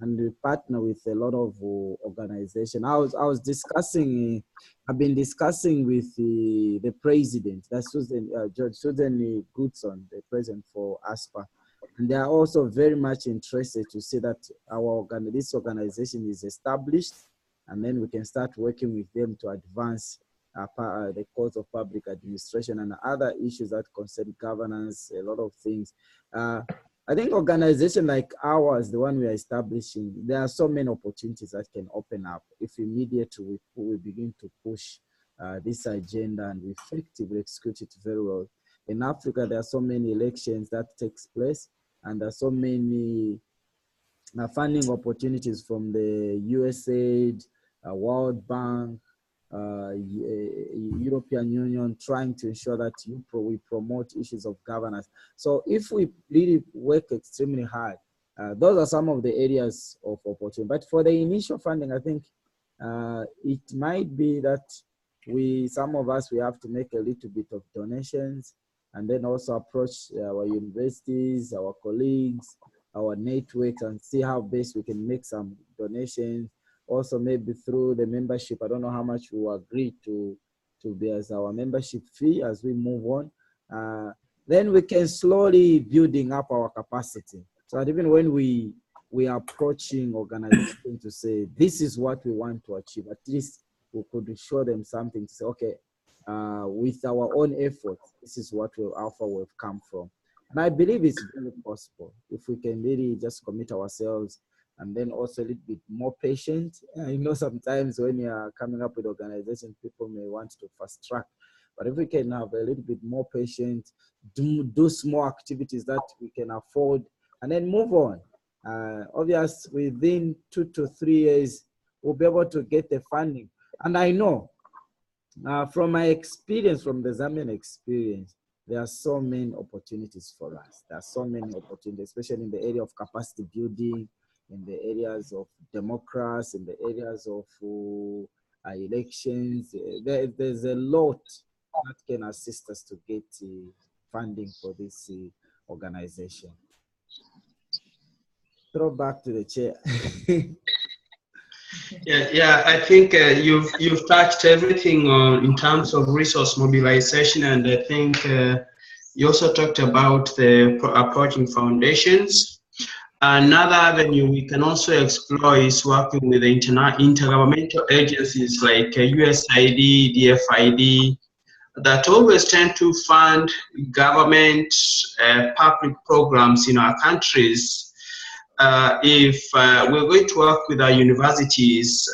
[SPEAKER 1] and we partner with a lot of organizations. I was discussing, I've been discussing with the president, that's George Susan Goodson, the president for AFSPA. And they are also very much interested to see that this organization is established, and then we can start working with them to advance the cause of public administration and other issues that concern governance, a lot of things. I think organization like ours, the one we are establishing, there are so many opportunities that can open up if immediately we begin to push this agenda and we effectively execute it very well. In Africa, there are so many elections that takes place, and there are so many funding opportunities from the USAID, World Bank, European Union, trying to ensure that we promote issues of governance. So if we really work extremely hard, those are some of the areas of opportunity. But for the initial funding, I think it might be that some of us, we have to make a little bit of donations, and then also approach our universities, our colleagues, our networks, and see how best we can make some donations. Also, maybe through the membership, I don't know how much we agree to be as our membership fee as we move on. Then we can slowly building up our capacity. So that even when we are approaching organizations to say, this is what we want to achieve, at least we could show them something to say, okay, with our own efforts, this is what how far we've come from. And I believe it's very possible if we can really just commit ourselves and then also a little bit more patient. I know sometimes when you are coming up with organizations, people may want to fast track, but if we can have a little bit more patient, do small activities that we can afford, and then move on. Obviously, within 2 to 3 years, we'll be able to get the funding. And I know from my experience, from the Zambian experience, there are so many opportunities for us. There are so many opportunities, especially in the area of capacity building, in the areas of democracy, in the areas of elections. There's a lot that can assist us to get funding for this organization. Throw back to the chair.
[SPEAKER 2] Yeah, I think you've touched everything in terms of resource mobilization, and I think you also talked about the approaching foundations. Another avenue we can also explore is working with the intergovernmental agencies like USAID, DFID, that always tend to fund government public programs in our countries. If we're going to work with our universities,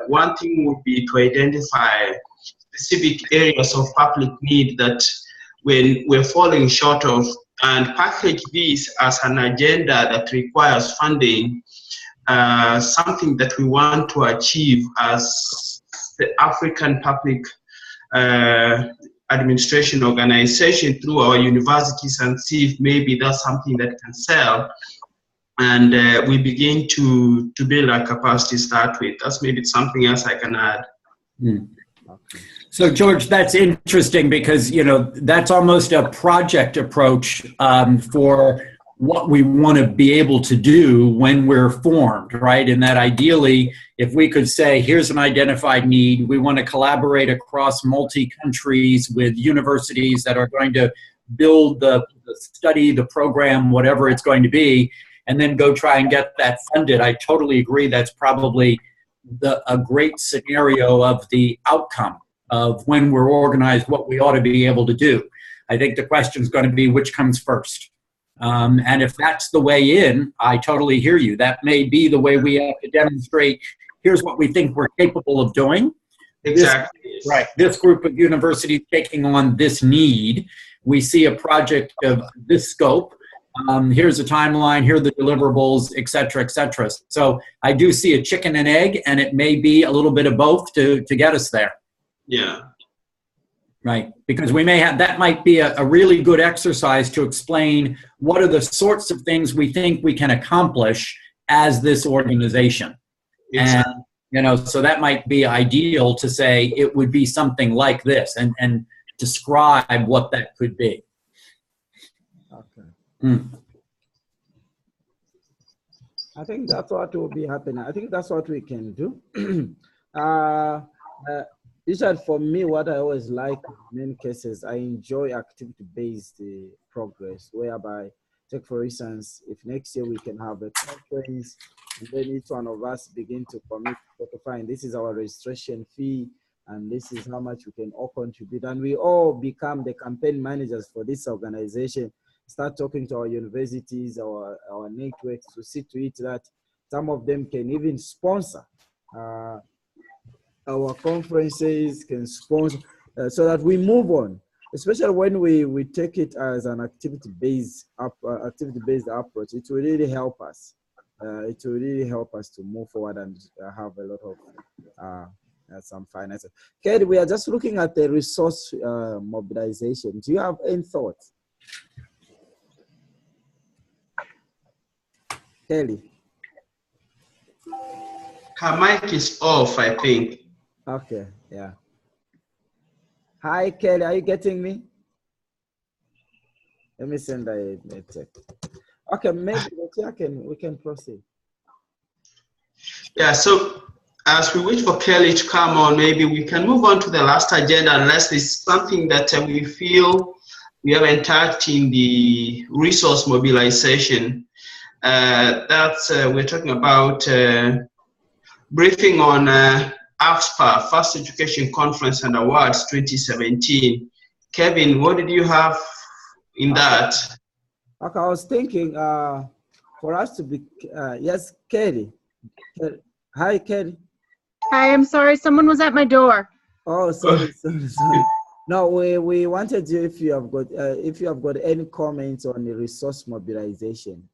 [SPEAKER 2] one thing would be to identify specific areas of public need that we're falling short of, and package this as an agenda that requires funding, something that we want to achieve as the African Public Administration Organization through our universities, and see if maybe that's something that can sell. And we begin to build our capacities that way. That's maybe something else I can add.
[SPEAKER 4] So George, that's interesting because, you know, that's almost a project approach for what we want to be able to do when we're formed, right? And that ideally, if we could say, here's an identified need, we want to collaborate across multi-countries with universities that are going to build the study, the program, whatever it's going to be, and then go try and get that funded. I totally agree. That's probably a great scenario of the outcome of when we're organized, what we ought to be able to do. I think the question is going to be which comes first. And if that's the way in, I totally hear you. That may be the way we have to demonstrate, here's what we think we're capable of doing.
[SPEAKER 2] Exactly.
[SPEAKER 4] Right. This group of universities taking on this need. We see a project of this scope. Here's a timeline, here are the deliverables, et cetera, et cetera. So I do see a chicken and egg, and it may be a little bit of both to get us there.
[SPEAKER 2] Yeah.
[SPEAKER 4] Right, because we may have, that might be a really good exercise to explain what are the sorts of things we think we can accomplish as this organization. Exactly. And, you know, so that might be ideal to say it would be something like this and describe what that could be.
[SPEAKER 1] Okay. I think that's what will be happening. I think that's what we can do. Richard, for me, what I always like in many cases, I enjoy activity-based progress, whereby, take for instance, if next year we can have a conference, and then each one of us begin to commit to find this is our registration fee, and this is how much we can all contribute, and we all become the campaign managers for this organization, start talking to our universities, our networks, to see to it that some of them can even sponsor our conferences, can sponsor, so that we move on, especially when we take it as an activity-based approach. It will really help us. It will really help us to move forward and have a lot of some finances. Kelly, we are just looking at the resource mobilization. Do you have any thoughts? Kelly?
[SPEAKER 2] Her mic is off, I think.
[SPEAKER 1] Okay, yeah. Hi, Kelly, are you getting me? Let me send a text. Okay, maybe we can proceed.
[SPEAKER 2] Yeah, so as we wait for Kelly to come on, maybe we can move on to the last agenda, unless there's something that we feel we haven't touched in the resource mobilization. We're talking about briefing on AFSPA, First Education Conference and Awards 2017. Kevin, what did you have in that?
[SPEAKER 1] Okay, I was thinking for us to be, yes, Kelly. Hi, Kelly.
[SPEAKER 3] Hi, I'm sorry, someone was at my door.
[SPEAKER 1] Oh, sorry. No, we wanted you if you have got any comments on the resource mobilization.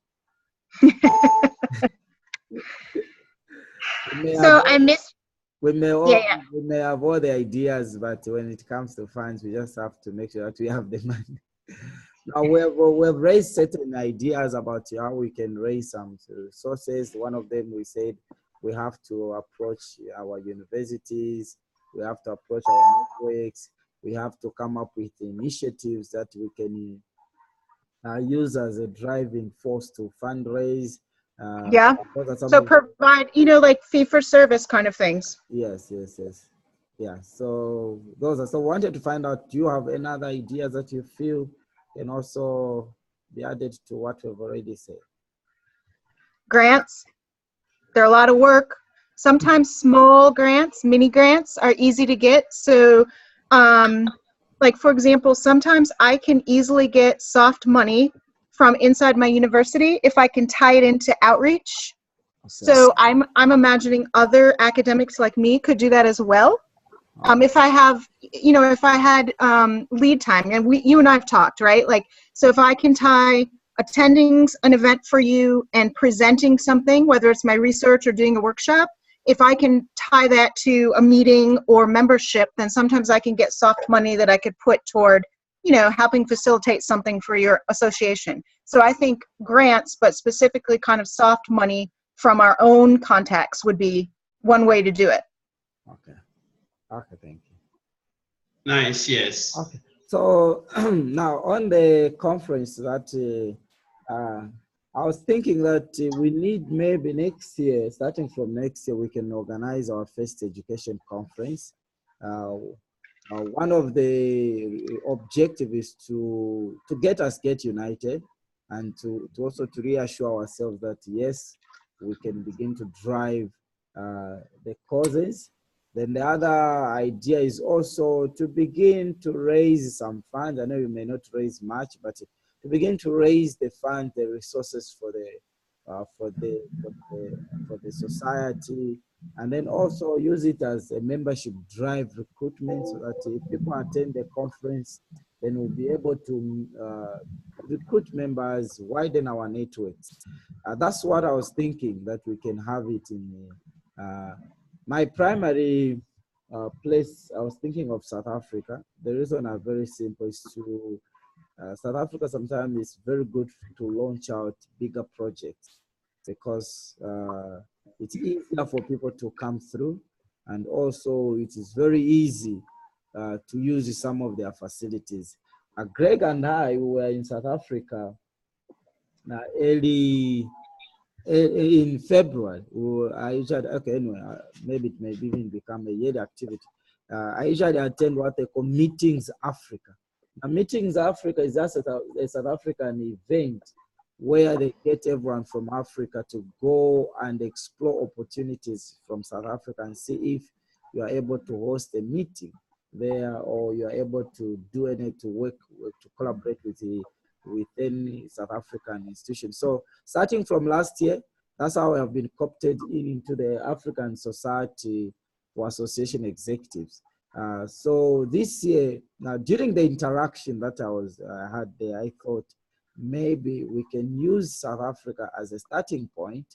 [SPEAKER 3] So I missed.
[SPEAKER 1] We may
[SPEAKER 3] Yeah.
[SPEAKER 1] have all the ideas, but when it comes to funds, we just have to make sure that we have the money. Now we've raised certain ideas about how we can raise some resources. One of them, we said we have to approach our universities, we have to approach our networks, we have to come up with initiatives that we can use as a driving force to fundraise.
[SPEAKER 3] Yeah. So provide, like fee for service kind of things.
[SPEAKER 1] Yes. Yeah. So those are, so wanted to find out, do you have any other ideas that you feel can also be added to what we've already said?
[SPEAKER 3] Grants. They're a lot of work. Sometimes small grants, mini grants are easy to get. So like for example, sometimes I can easily get soft money from inside my university if I can tie it into outreach. Okay. So I'm imagining other academics like me could do that as well. If I have, if I had lead time, and you and I have talked, right? Like, so if I can tie attending an event for you and presenting something, whether it's my research or doing a workshop, if I can tie that to a meeting or membership, then sometimes I can get soft money that I could put toward, helping facilitate something for your association. So I think grants, but specifically kind of soft money from our own contacts would be one way to do it.
[SPEAKER 1] Okay, thank you.
[SPEAKER 2] Nice, yes.
[SPEAKER 1] Okay, so now on the conference that I was thinking that we need maybe next year, starting from next year, we can organize our first education conference. One of the objectives is to get united and to also to reassure ourselves that yes, we can begin to drive the causes. Then the other idea is also to begin to raise some funds. I know you may not raise much, but to begin to raise the funds, the resources for the society, and then also use it as a membership drive recruitment, so that if people attend the conference, then we'll be able to recruit members, widen our networks. That's what I was thinking, that we can have it in my primary place. I was thinking of South Africa. The reason are very simple is to South Africa sometimes is very good to launch out bigger projects because it's easier for people to come through, and also it is very easy to use some of their facilities. Greg and I were in South Africa early in February. I usually, anyway, maybe it may even become a yearly activity. I usually attend what they call Meetings Africa. Now, Meetings Africa is just a South African event where they get everyone from Africa to go and explore opportunities from South Africa and see if you are able to host a meeting there, or you are able to do any to collaborate with any South African institution. So starting from last year, that's how I have been co-opted into the African Society for Association Executives. So this year, now during the interaction that I had there, I thought maybe we can use South Africa as a starting point.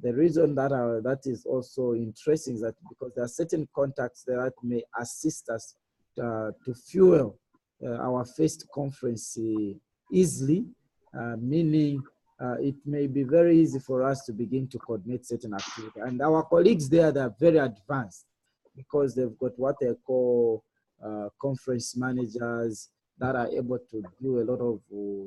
[SPEAKER 1] The reason that is also interesting is that because there are certain contacts that may assist us to fuel our first conference easily, meaning it may be very easy for us to begin to coordinate certain activity. And our colleagues there, they're very advanced because they've got what they call conference managers that are able to do a lot of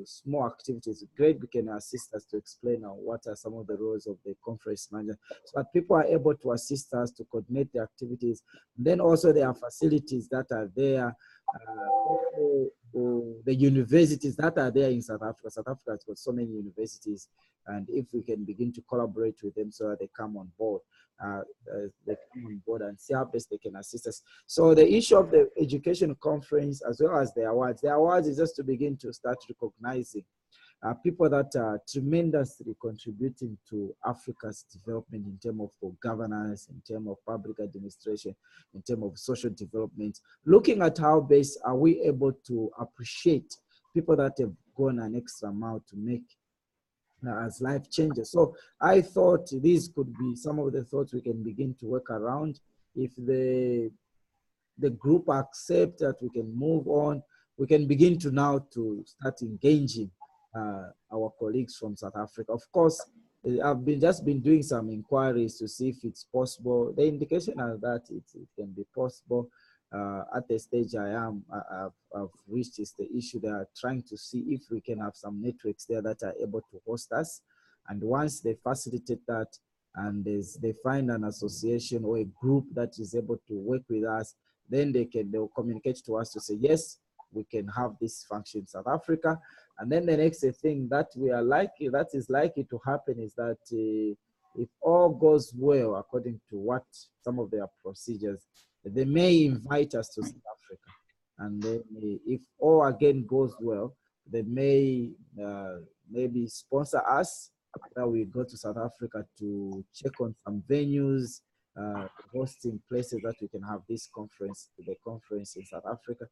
[SPEAKER 1] small activities. Greg can assist us to explain what are some of the roles of the conference manager, so that people are able to assist us to coordinate the activities. And then also there are facilities that are there, the universities that are there in South Africa. South Africa has got so many universities, and if we can begin to collaborate with them so that they come on board, and see how best they can assist us. So the issue of the education conference as well as the awards is just to begin to start recognizing people that are tremendously contributing to Africa's development in terms of governance, in terms of public administration, in terms of social development. Looking at how best are we able to appreciate people that have gone an extra mile to make as life changes. So I thought these could be some of the thoughts we can begin to work around. If the group accept that we can move on, we can begin to now to start engaging our colleagues from South Africa. Of course, I've just been doing some inquiries to see if it's possible. The indication is that it can be possible. At the stage I've reached is the issue. They are trying to see if we can have some networks there that are able to host us. And once they facilitate that, and they find an association or a group that is able to work with us, then they'll communicate to us to say, yes, we can have this function in South Africa. And then the next thing that is likely to happen is that if all goes well, according to what some of their procedures, they may invite us to South Africa. And then if all again goes well, they may maybe sponsor us that we go to South Africa to check on some venues, hosting places that we can have this conference, the conference in South Africa.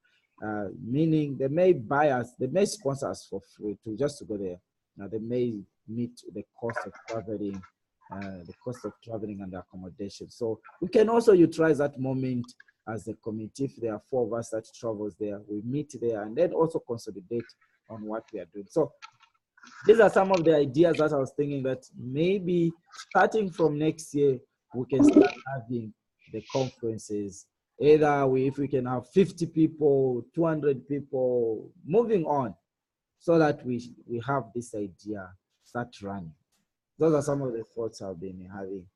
[SPEAKER 1] Meaning they may buy us, they may sponsor us for free to go there. Now they may meet the cost of traveling, and accommodation. So we can also utilize that moment as a committee. If there are 4 of us that travels there, we meet there and then also consolidate on what we are doing. So these are some of the ideas that I was thinking that maybe starting from next year, we can start having the conferences. Either if we can have 50 people, 200 people, moving on, so that we have this idea start running. Those are some of the thoughts I've been having.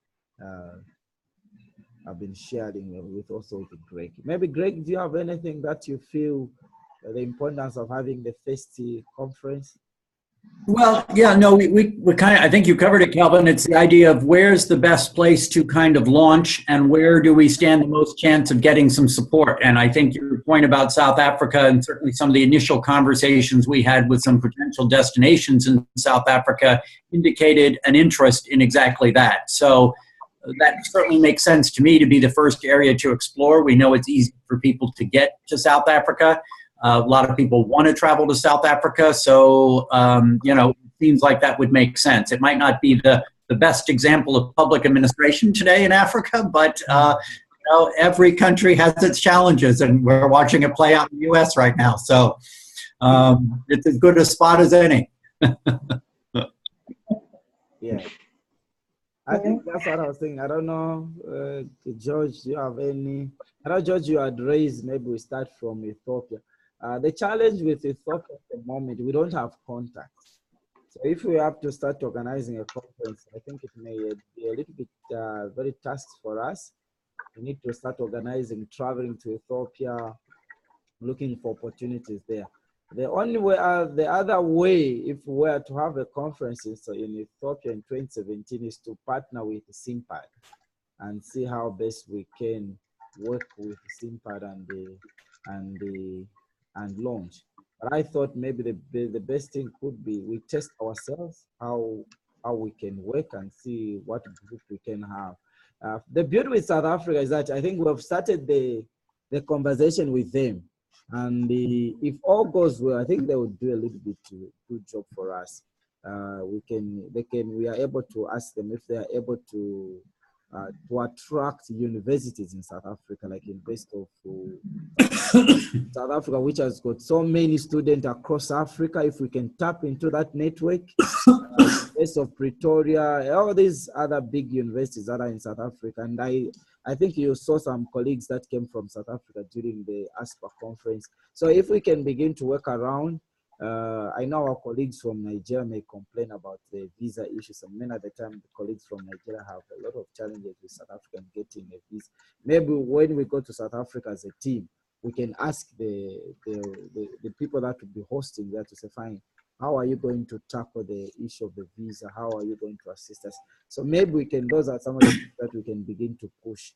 [SPEAKER 1] I've been sharing with Greg. Maybe Greg, do you have anything that you feel the importance of having the first conference?
[SPEAKER 4] Well, yeah, no, we kind of, I think you covered it, Kelvin. It's the idea of where's the best place to kind of launch and where do we stand the most chance of getting some support. And I think your point about South Africa and certainly some of the initial conversations we had with some potential destinations in South Africa indicated an interest in exactly that. So that certainly makes sense to me to be the first area to explore. We know it's easy for people to get to South Africa. A lot of people want to travel to South Africa, so it seems like that would make sense. It might not be the best example of public administration today in Africa, but every country has its challenges, and we're watching it play out in the U.S. right now. So it's as good a spot as any.
[SPEAKER 1] Yeah, I think that's what I was thinking. I don't know, George, do you have any? I know, George, you had raised, maybe we start from Ethiopia. The challenge with Ethiopia at the moment, we don't have contacts. So if we have to start organizing a conference, I think it may be a little bit very tough for us. We need to start organizing, traveling to Ethiopia, looking for opportunities there. The only way, the other way, if we were to have a conference in Ethiopia in 2017, is to partner with SIMPAD and see how best we can work with SIMPAD and launch. But I thought maybe the best thing could be we test ourselves, how we can work and see what group we can have. The beauty with South Africa is that I think we have started the conversation with them. And if all goes well, I think they will do a little bit good job for us. We are able to ask them if they are able to attract universities in South Africa, like University of South Africa, which has got so many students across Africa. If we can tap into that network, University of Pretoria, all these other big universities that are in South Africa. And I think you saw some colleagues that came from South Africa during the AFSPA conference. So if we can begin to work around, I know our colleagues from Nigeria may complain about the visa issues, and many of the time the colleagues from Nigeria have a lot of challenges with South Africa getting a visa. Maybe when we go to South Africa as a team, we can ask the people that will be hosting there to say, fine, how are you going to tackle the issue of the visa? How are you going to assist us? So maybe those are some of the things that we can begin to push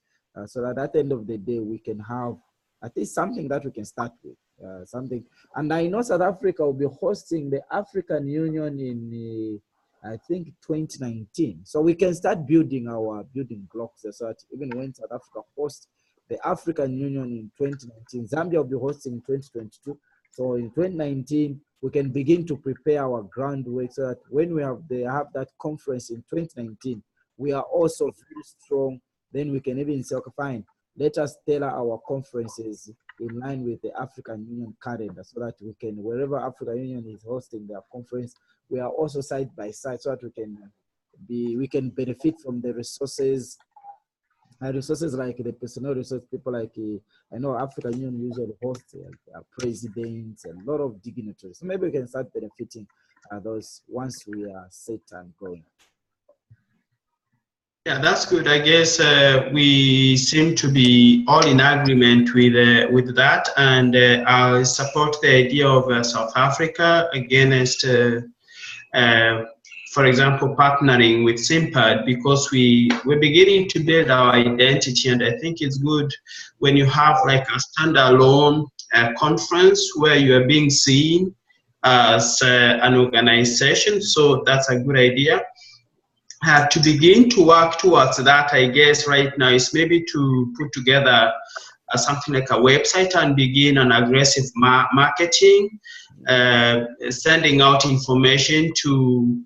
[SPEAKER 1] so that at the end of the day, we can have at least something that we can start with. something. And I know South Africa will be hosting the African Union in, I think, 2019. So we can start building our building blocks so that even when South Africa hosts the African Union in 2019, Zambia will be hosting in 2022. So in 2019, we can begin to prepare our groundwork so that when they have that conference in 2019, we are also very strong. Then we can even say, okay, fine, let us tailor our conferences in line with the African Union calendar so that we can, wherever African Union is hosting their conference, we are also side by side so that we can benefit from the resources like the personnel resource people like I know African Union usually hosts presidents and a lot of dignitaries. So maybe we can start benefiting those once we are set and going.
[SPEAKER 2] Yeah, that's good. I guess we seem to be all in agreement with that, and I support the idea of South Africa against, for example, partnering with SIMPAD, because we're beginning to build our identity, and I think it's good when you have like a standalone conference where you are being seen as an organization. So that's a good idea. To begin to work towards that, I guess right now is maybe to put together something like a website and begin an aggressive marketing, sending out information to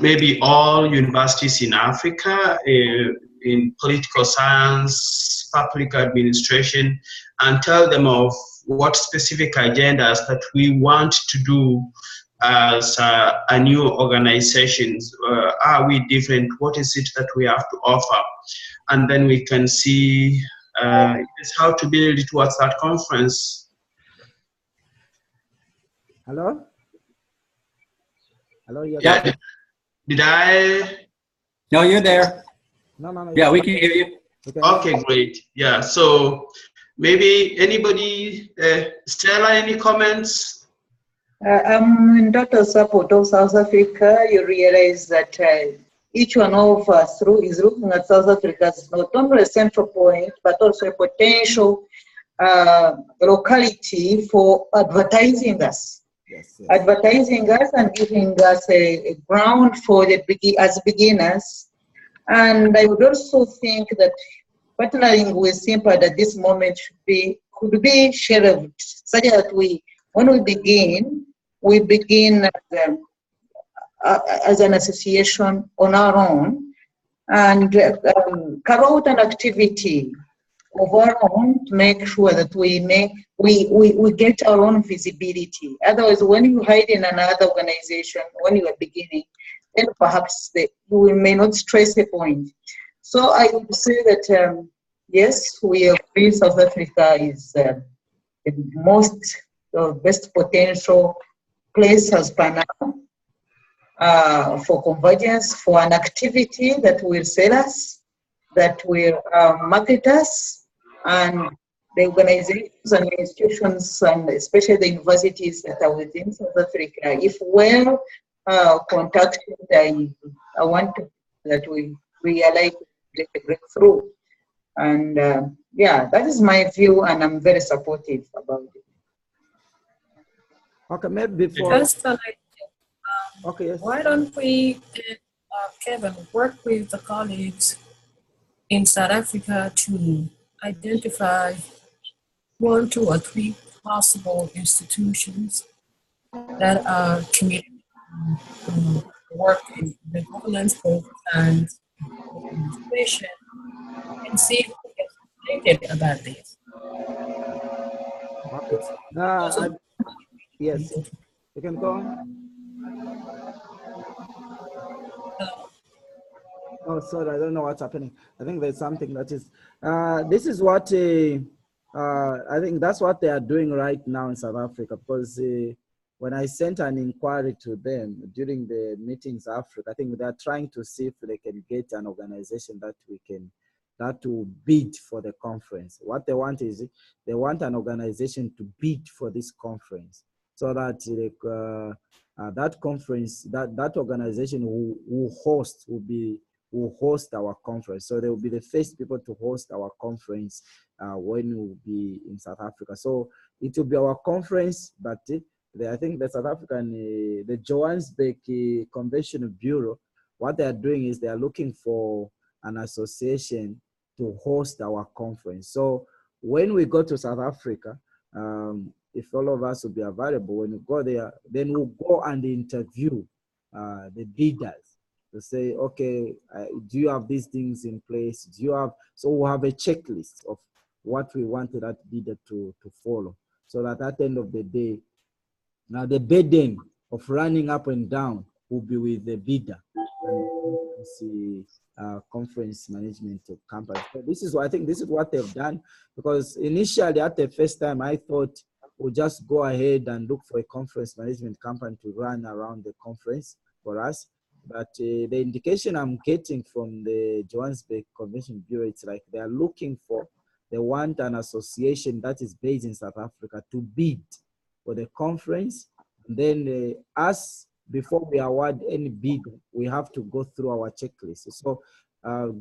[SPEAKER 2] maybe all universities in Africa in political science, public administration, and tell them of what specific agendas that we want to do as a new organization. Are we different? What is it that we have to offer? And then we can see how to build it towards that conference.
[SPEAKER 1] Hello? Hello?
[SPEAKER 4] Yeah.
[SPEAKER 2] Did I?
[SPEAKER 4] No, you're there.
[SPEAKER 1] No.
[SPEAKER 4] Yeah, we can hear you.
[SPEAKER 2] Okay, great. Yeah, so maybe anybody, Stella, any comments?
[SPEAKER 5] I'm in total support of South Africa. You realize that each one of us is looking at South Africa as not only a central point, but also a potential locality for advertising us.
[SPEAKER 1] Yes.
[SPEAKER 5] Advertising us and giving us a ground for as beginners. And I would also think that partnering with SIMPAD at this moment could be shelved, such that when we begin as an association on our own and carry out an activity of our own to make sure that we get our own visibility. Otherwise, when you hide in another organization, when you are beginning, then perhaps we may not stress a point. So I would say that yes, we agree South Africa is the best potential place as per now for convergence, for an activity that will sell us, that will market us, and the organizations and institutions, and especially the universities that are within South Africa, if well contacted, I want that we realize the breakthrough. And yeah, that is my view, and I'm very supportive about it.
[SPEAKER 1] Okay, maybe before. Okay, yes.
[SPEAKER 6] Why don't we, Kevin, work with the colleagues in South Africa to identify 1, 2, or 3 possible institutions that are committed to work in the governance and administration, and see if we get excited about this.
[SPEAKER 1] Yes, you can go on. Oh, sorry, I don't know what's happening. I think there's something that is, this is what, I think that's what they are doing right now in South Africa, because when I sent an inquiry to them during the meetings Africa, I think they're trying to see if they can get an organization that will bid for the conference. What they want is, they want an organization to bid for this conference, so that that conference, that organization who host will will host our conference. So they will be the first people to host our conference when we'll be in South Africa. So it will be our conference, but I think the South African, the Johannesburg Convention Bureau, what they are doing is they are looking for an association to host our conference. So when we go to South Africa, if all of us will be available, when we go there, then we'll go and interview the bidders to say, okay, do you have these things in place? Do you have, so we'll have a checklist of what we wanted that bidder to follow. So that at the end of the day, now the burden of running up and down will be with the bidder and see conference management company. So this is what I think, this is what they've done, because initially at the first time I thought we'll just go ahead and look for a conference management company to run around the conference for us. But the indication I'm getting from the Johannesburg Convention Bureau, it's like they are looking for, they want an association that is based in South Africa to bid for the conference. And then us, before we award any bid, we have to go through our checklist. So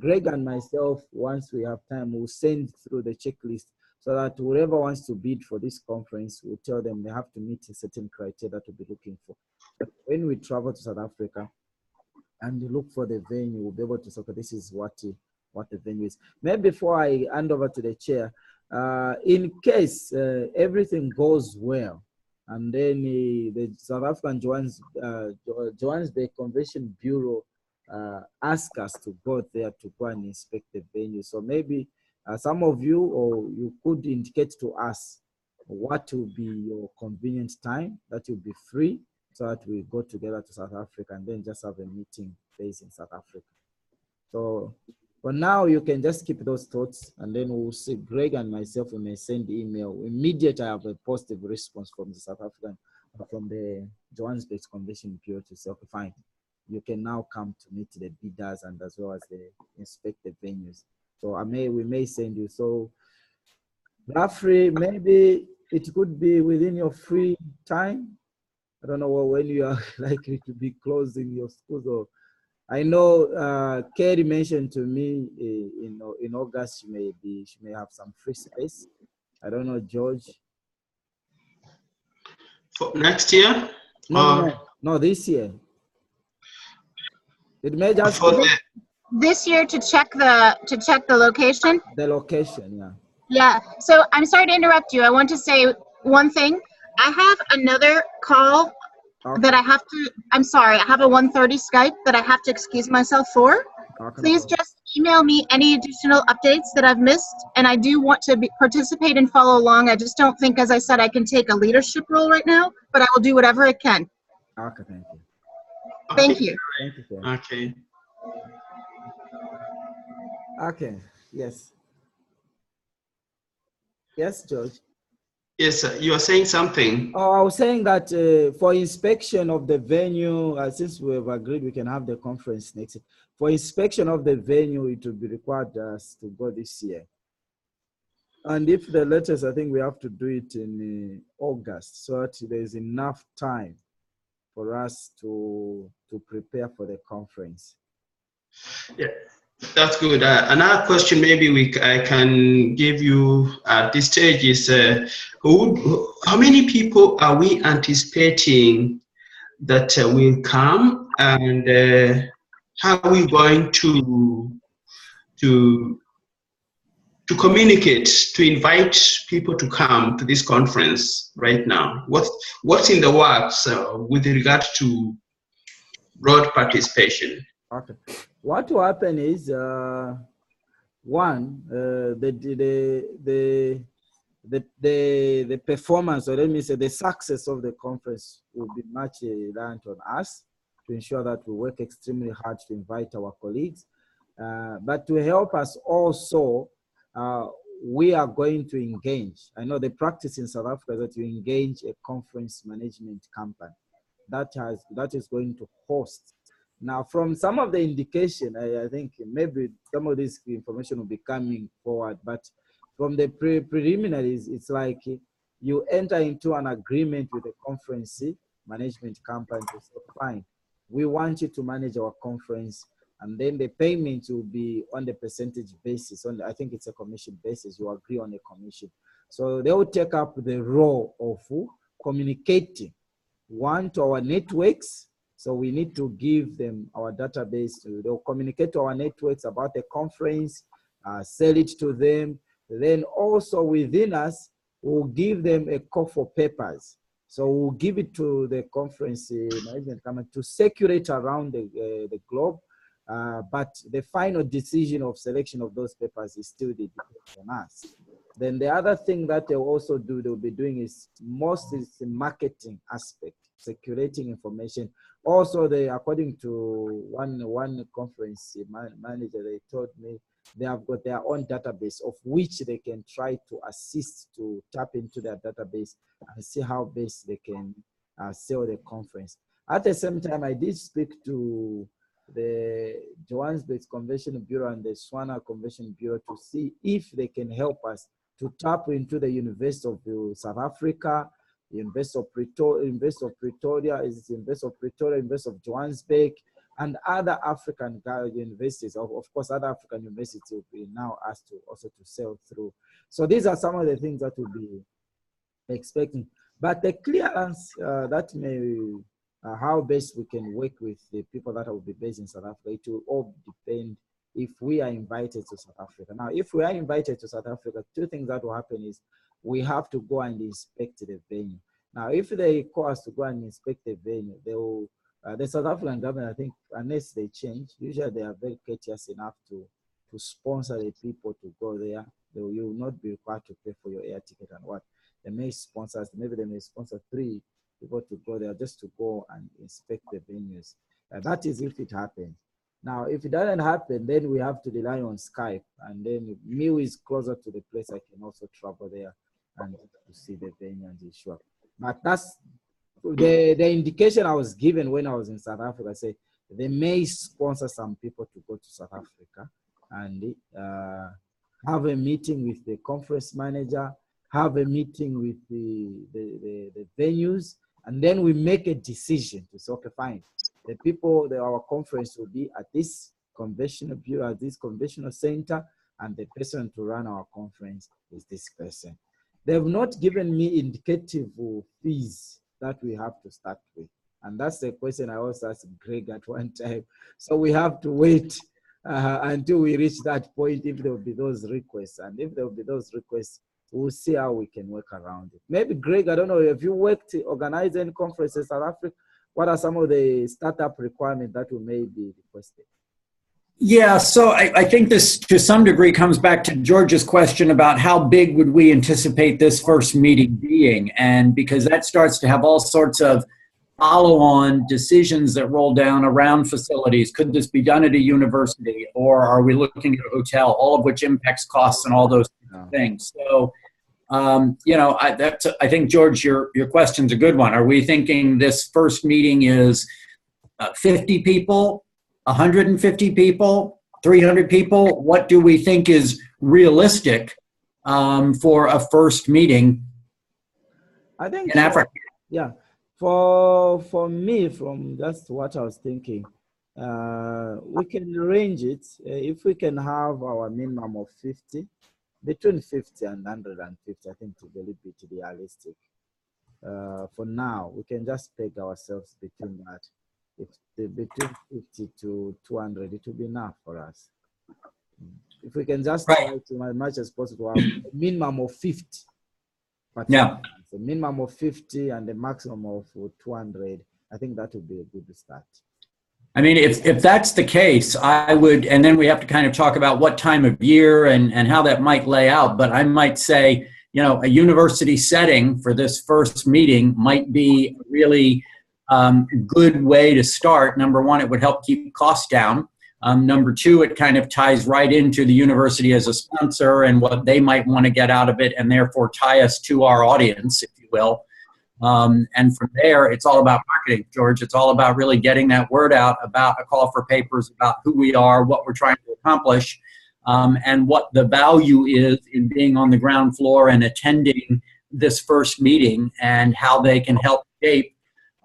[SPEAKER 1] Greg and myself, once we have time, we'll send through the checklist so that whoever wants to bid for this conference, we'll tell them they have to meet a certain criteria that we'll be looking for. But when we travel to South Africa and look for the venue, we'll be able to say, okay, this is what the venue is. Maybe before I hand over to the chair, in case everything goes well, and then the South African Johannesburg Convention Bureau ask us to go there to go and inspect the venue. So maybe some of you, or you could indicate to us what will be your convenient time that you'll be free, so that we go together to South Africa and then just have a meeting based in South Africa. So for now, you can just keep those thoughts, and then we'll see. Greg and myself, we may send the email. Immediately, I have a positive response from the South African, from the Johannesburg Convention Bureau to say, okay, fine, you can now come to meet the bidders and as well as the inspect the venues. So we may send you. So roughly, maybe it could be within your free time. I don't know when you are likely to be closing your schools. Or I know Kerry mentioned to me in August she may have some free space. I don't know, George.
[SPEAKER 2] For next year?
[SPEAKER 1] No, this year. It may just
[SPEAKER 3] this year to check the location.
[SPEAKER 1] The location, yeah.
[SPEAKER 3] Yeah. So I'm sorry to interrupt you. I want to say one thing. I have another call that I have to. I'm sorry. I have a 1:30 Skype that I have to excuse myself for. Please just email me any additional updates that I've missed, and I do want to participate and follow along. I just don't think, as I said, I can take a leadership role right now, but I will do whatever I can.
[SPEAKER 1] Okay, thank you.
[SPEAKER 3] Thank you.
[SPEAKER 1] Thank you, sir.
[SPEAKER 2] Okay.
[SPEAKER 1] Okay, yes. Yes, George.
[SPEAKER 2] Yes, sir. You are saying something.
[SPEAKER 1] Oh, I was saying that for inspection of the venue, since we have agreed we can have the conference next year, for inspection of the venue, it will be required us to go this year. And if the latest, I think we have to do it in August, so that there's enough time for us to prepare for the conference.
[SPEAKER 2] Yeah, that's good. Another question maybe I can give you at this stage is, how many people are we anticipating that will come, and how are we going to communicate, to invite people to come to this conference right now? What's in the works with regard to broad participation?
[SPEAKER 1] Okay. What will happen is, one, the performance, or let me say the success of the conference will be much reliant on us to ensure that we work extremely hard to invite our colleagues. But to help us also, we are going to engage. I know the practice in South Africa is that you engage a conference management company that is going to host. Now, from some of the indication, I think maybe some of this information will be coming forward, but from the preliminaries, it's like you enter into an agreement with a conference management company to say, fine, we want you to manage our conference, And then the payments will be on the percentage basis. I think it's a commission basis. You agree on a commission. So they will take up the role of communicating, one, to our networks. So we need to give them our database. They'll communicate to our networks about the conference, sell it to them. Then also within us, we'll give them a call for papers. So we'll give it to the conference management committee to circulate around the globe. But the final decision of selection of those papers is still dependent on us. Then the other thing that they'll also do, they'll be doing is mostly the marketing aspect, circulating information. Also, according to one conference manager, they told me they have got their own database of which they can try to assist to tap into their database and see how best they can sell the conference. At the same time, I did speak to the Johannesburg Convention Bureau and the Swana Convention Bureau to see if they can help us to tap into the University of South Africa, the University of Pretoria, University of Johannesburg, and other African universities. Of course, other African universities will be now asked to also to sell through. So these are some of the things that we'll be expecting. But the clearance that may how best we can work with the people that will be based in South Africa, it will all depend if we are invited to South Africa. Now, if we are invited to South Africa, two things that will happen is we have to go and inspect the venue. Now, if they call us to go and inspect the venue, they will, the South African government, I think, unless they change, usually they are very courteous enough to sponsor the people to go there. You will not be required to pay for your air ticket and what. They may sponsor us, maybe they may sponsor 3 people to go there just to go and inspect the venues. That is if it happens. Now, if it doesn't happen, then we have to rely on Skype. And then me who is closer to the place, I can also travel there and to see the venue and the show. But that's the indication I was given when I was in South Africa. I say they may sponsor some people to go to South Africa and have a meeting with the conference manager, have a meeting with the venues, and then we make a decision to say, okay, fine. The people, our conference will be at this conventional bureau, at this conventional center, and the person to run our conference is this person. They've not given me indicative fees that we have to start with. And that's the question I also asked Greg at one time. So we have to wait until we reach that point if there will be those requests. And if there will be those requests, we'll see how we can work around it. Maybe Greg, I don't know, if you worked organizing conferences in South Africa, what are some of the startup requirements that we may be requested?
[SPEAKER 4] Yeah, so I think this to some degree comes back to George's question about how big would we anticipate this first meeting being, and because that starts to have all sorts of follow-on decisions that roll down around facilities. Could this be done at a university, or are we looking at a hotel, all of which impacts costs and all those things. So, you know, I think, George, your question's a good one. Are we thinking this first meeting is 50 people, 150 people, 300 people? What do we think is realistic for a first meeting
[SPEAKER 1] I think
[SPEAKER 4] in Africa?
[SPEAKER 1] Yeah, for me, from just what I was thinking, we can arrange it if we can have our minimum of 50. Between 50 and 150, I think, to be a little bit realistic. For now, we can just peg ourselves between that. Between 50 to 200, it will be enough for us. If we can just try to, as much as possible, have a minimum of 50.
[SPEAKER 4] Yeah.
[SPEAKER 1] A minimum of 50 and a maximum of 200, I think that would be a good start.
[SPEAKER 4] I mean, if that's the case, I would, and then we have to kind of talk about what time of year and how that might lay out. But I might say, you know, a university setting for this first meeting might be a really good way to start. Number one, it would help keep costs down. Number two, it kind of ties right into the university as a sponsor and what they might want to get out of it, and therefore tie us to our audience, if you will. And from there, it's all about marketing, George. It's all about really getting that word out about a call for papers, about who we are, what we're trying to accomplish, and what the value is in being on the ground floor and attending this first meeting, and how they can help shape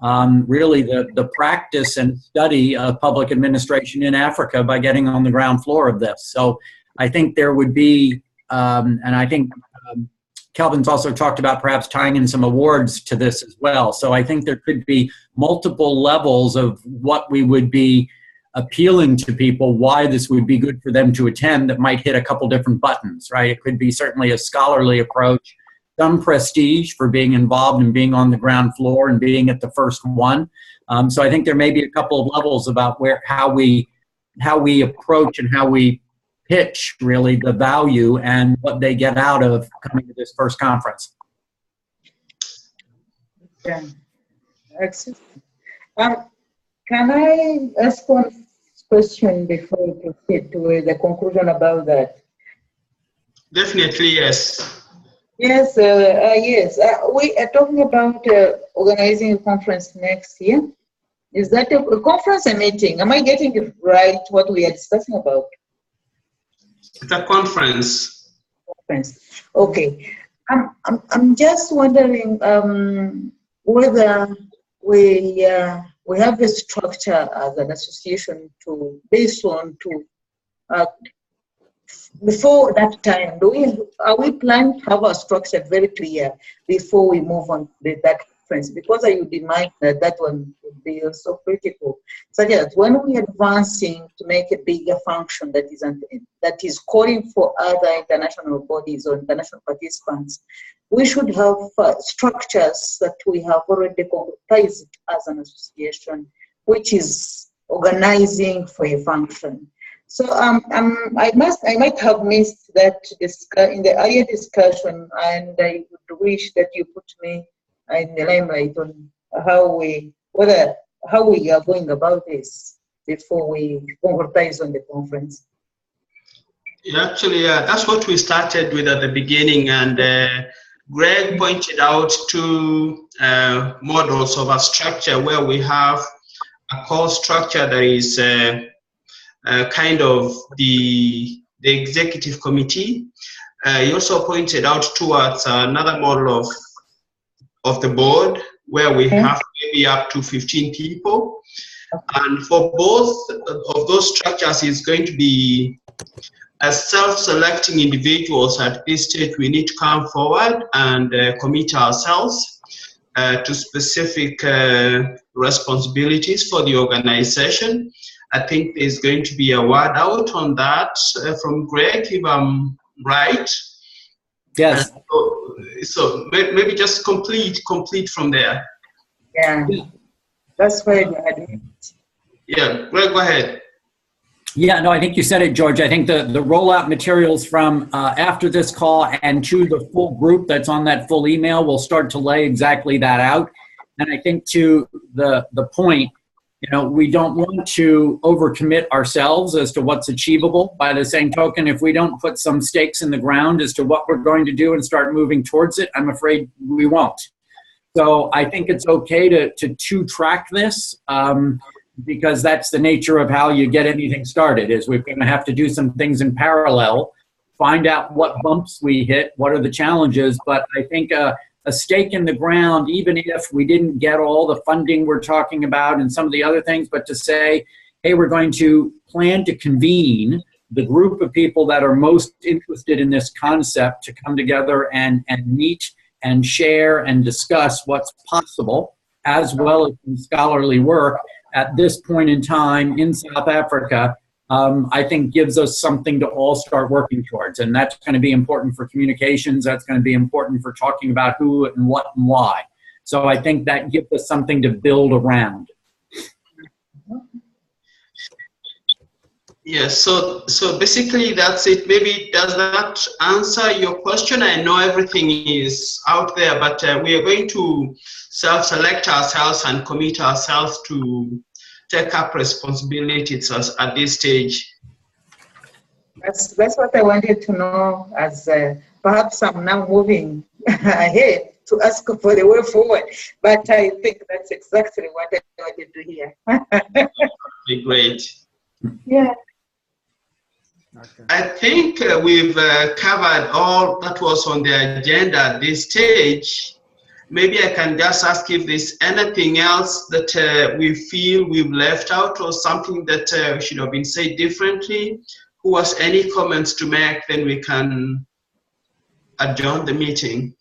[SPEAKER 4] really the practice and study of public administration in Africa by getting on the ground floor of this. So I think there would be, and I think Kelvin's also talked about perhaps tying in some awards to this as well. So I think there could be multiple levels of what we would be appealing to people, why this would be good for them to attend, that might hit a couple different buttons, right? It could be certainly a scholarly approach, some prestige for being involved and being on the ground floor and being at the first one. So I think there may be a couple of levels about how we approach and how we pitch really the value and what they get out of coming to this first conference.
[SPEAKER 5] Yeah. Excellent. Can I ask one question before we proceed to the conclusion about that?
[SPEAKER 2] Definitely, yes.
[SPEAKER 5] Yes, yes. We are talking about organizing a conference next year. Is that a conference, a meeting? Am I getting it right, what we are discussing about?
[SPEAKER 2] It's a conference.
[SPEAKER 5] Conference. Okay. I'm just wondering whether we have a structure as an association based on before that time. Are we planning to have our structure very clear before we move on to that conference? Because I would imagine that one would be also critical, such that when we are advancing to make a bigger function that is calling for other international bodies or international participants, we should have structures that we have already concretized as an association, which is organizing for a function. So I might have missed that in the earlier discussion, and I would wish that you put me in the limelight on how we are going about this before we concretize on the conference.
[SPEAKER 2] Yeah, actually, that's what we started with at the beginning, and Greg pointed out two models of a structure where we have a core structure that is kind of the executive committee. He also pointed out towards another model of the board where we have maybe up to 15 people. And for both of those structures, it's going to be as self-selecting individuals at this stage. We need to come forward and commit ourselves to specific responsibilities for the organization. I think there's going to be a word out on that from Greg, if I'm right.
[SPEAKER 4] Yes.
[SPEAKER 2] So maybe just complete from there.
[SPEAKER 5] Yeah, that's very good.
[SPEAKER 2] Yeah, Greg, go ahead.
[SPEAKER 4] Yeah, no, I think you said it, George. I think the rollout materials from after this call and to the full group that's on that full email will start to lay exactly that out. And I think to the point, we don't want to overcommit ourselves as to what's achievable. By the same token, if we don't put some stakes in the ground as to what we're going to do and start moving towards it, I'm afraid we won't. So I think it's okay to two-track this because that's the nature of how you get anything started, is we're going to have to do some things in parallel, find out what bumps we hit, what are the challenges, but I think a stake in the ground, even if we didn't get all the funding we're talking about and some of the other things, but to say, hey, we're going to plan to convene the group of people that are most interested in this concept to come together and meet and share and discuss what's possible, as well as some scholarly work at this point in time in South Africa, I think gives us something to all start working towards. And that's going to be important for communications. That's going to be important for talking about who and what and why. So I think that gives us something to build around.
[SPEAKER 2] Yes, so basically that's it. Maybe does that answer your question? I know everything is out there, but we are going to self-select ourselves and commit ourselves to take up responsibilities at this stage.
[SPEAKER 5] That's what I wanted to know, as perhaps I'm now moving ahead to ask for the way forward, but I think that's exactly what I wanted to hear.
[SPEAKER 2] Be great.
[SPEAKER 5] Yeah.
[SPEAKER 1] Okay.
[SPEAKER 2] I think we've covered all that was on the agenda at this stage. maybe I can just ask if there's anything else that we feel we've left out or something that should have been said differently. Who has any comments to make, then we can adjourn the meeting.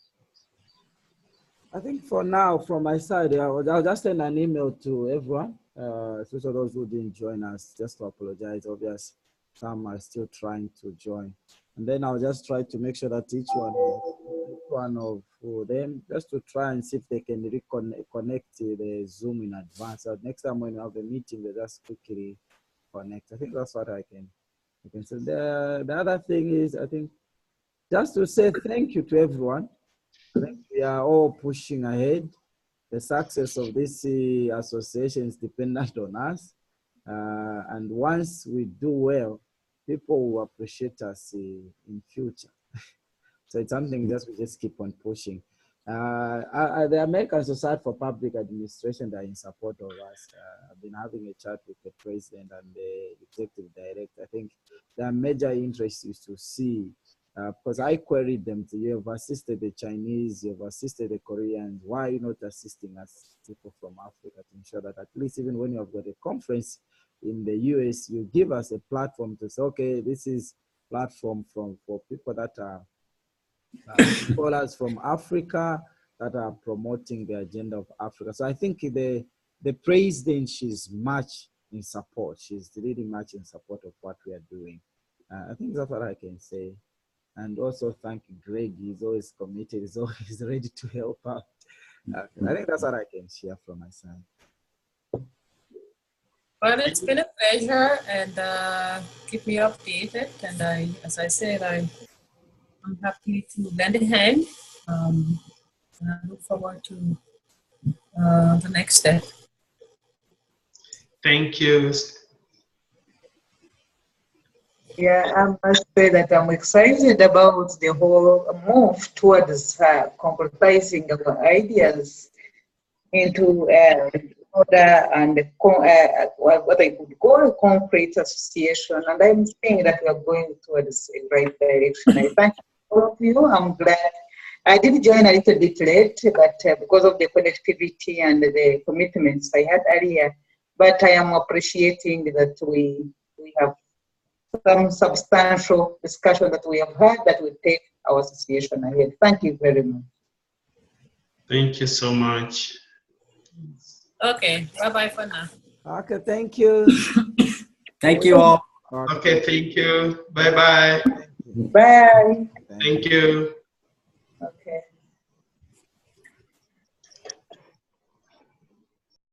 [SPEAKER 1] I think for now, from my side, I'll just send an email to everyone, especially those who didn't join us, just to apologize. Obviously, some are still trying to join. And then I'll just try to make sure that each one of them, just to try and see if they can connect the Zoom in advance. So next time when you have a meeting, they just quickly connect. I think that's what I can say. The other thing is, I think, just to say thank you to everyone. I think we are all pushing ahead. The success of this association is dependent on us. And once we do well, people will appreciate us in future. So it's something that we just keep on pushing. The American Society for Public Administration, they are in support of us. I've been having a chat with the president and the executive director. I think their major interest is to see, because I queried them, you have assisted the Chinese, you have assisted the Koreans, why are you not assisting us, people from Africa, to ensure that at least even when you have got a conference in the US, you give us a platform to say, okay, this is platform for people that are scholars from Africa that are promoting the agenda of Africa. So I think the president, she's much in support. She's really much in support of what we are doing. I think that's what I can say. And also thank Greg. He's always committed. He's always ready to help out. I think that's what I can share from my side.
[SPEAKER 6] Well, it's been a pleasure, and keep me updated. And as I said, I'm happy to lend a hand. And I look forward to the next step.
[SPEAKER 2] Thank you.
[SPEAKER 5] Yeah, I must say that I'm excited about the whole move towards concretizing our ideas into order and what I could call a concrete association. And I'm saying that we are going towards a right direction. I thank all of you. I'm glad. I did join a little bit late, but because of the connectivity and the commitments I had earlier, but I am appreciating that we have some substantial discussion that we have had that will take our association ahead. Thank you very much.
[SPEAKER 2] Thank you so much.
[SPEAKER 6] Okay, bye-bye for now.
[SPEAKER 1] Okay, thank you.
[SPEAKER 4] Thank you all.
[SPEAKER 2] Okay, thank you. Bye-bye.
[SPEAKER 5] Bye.
[SPEAKER 2] Thank you.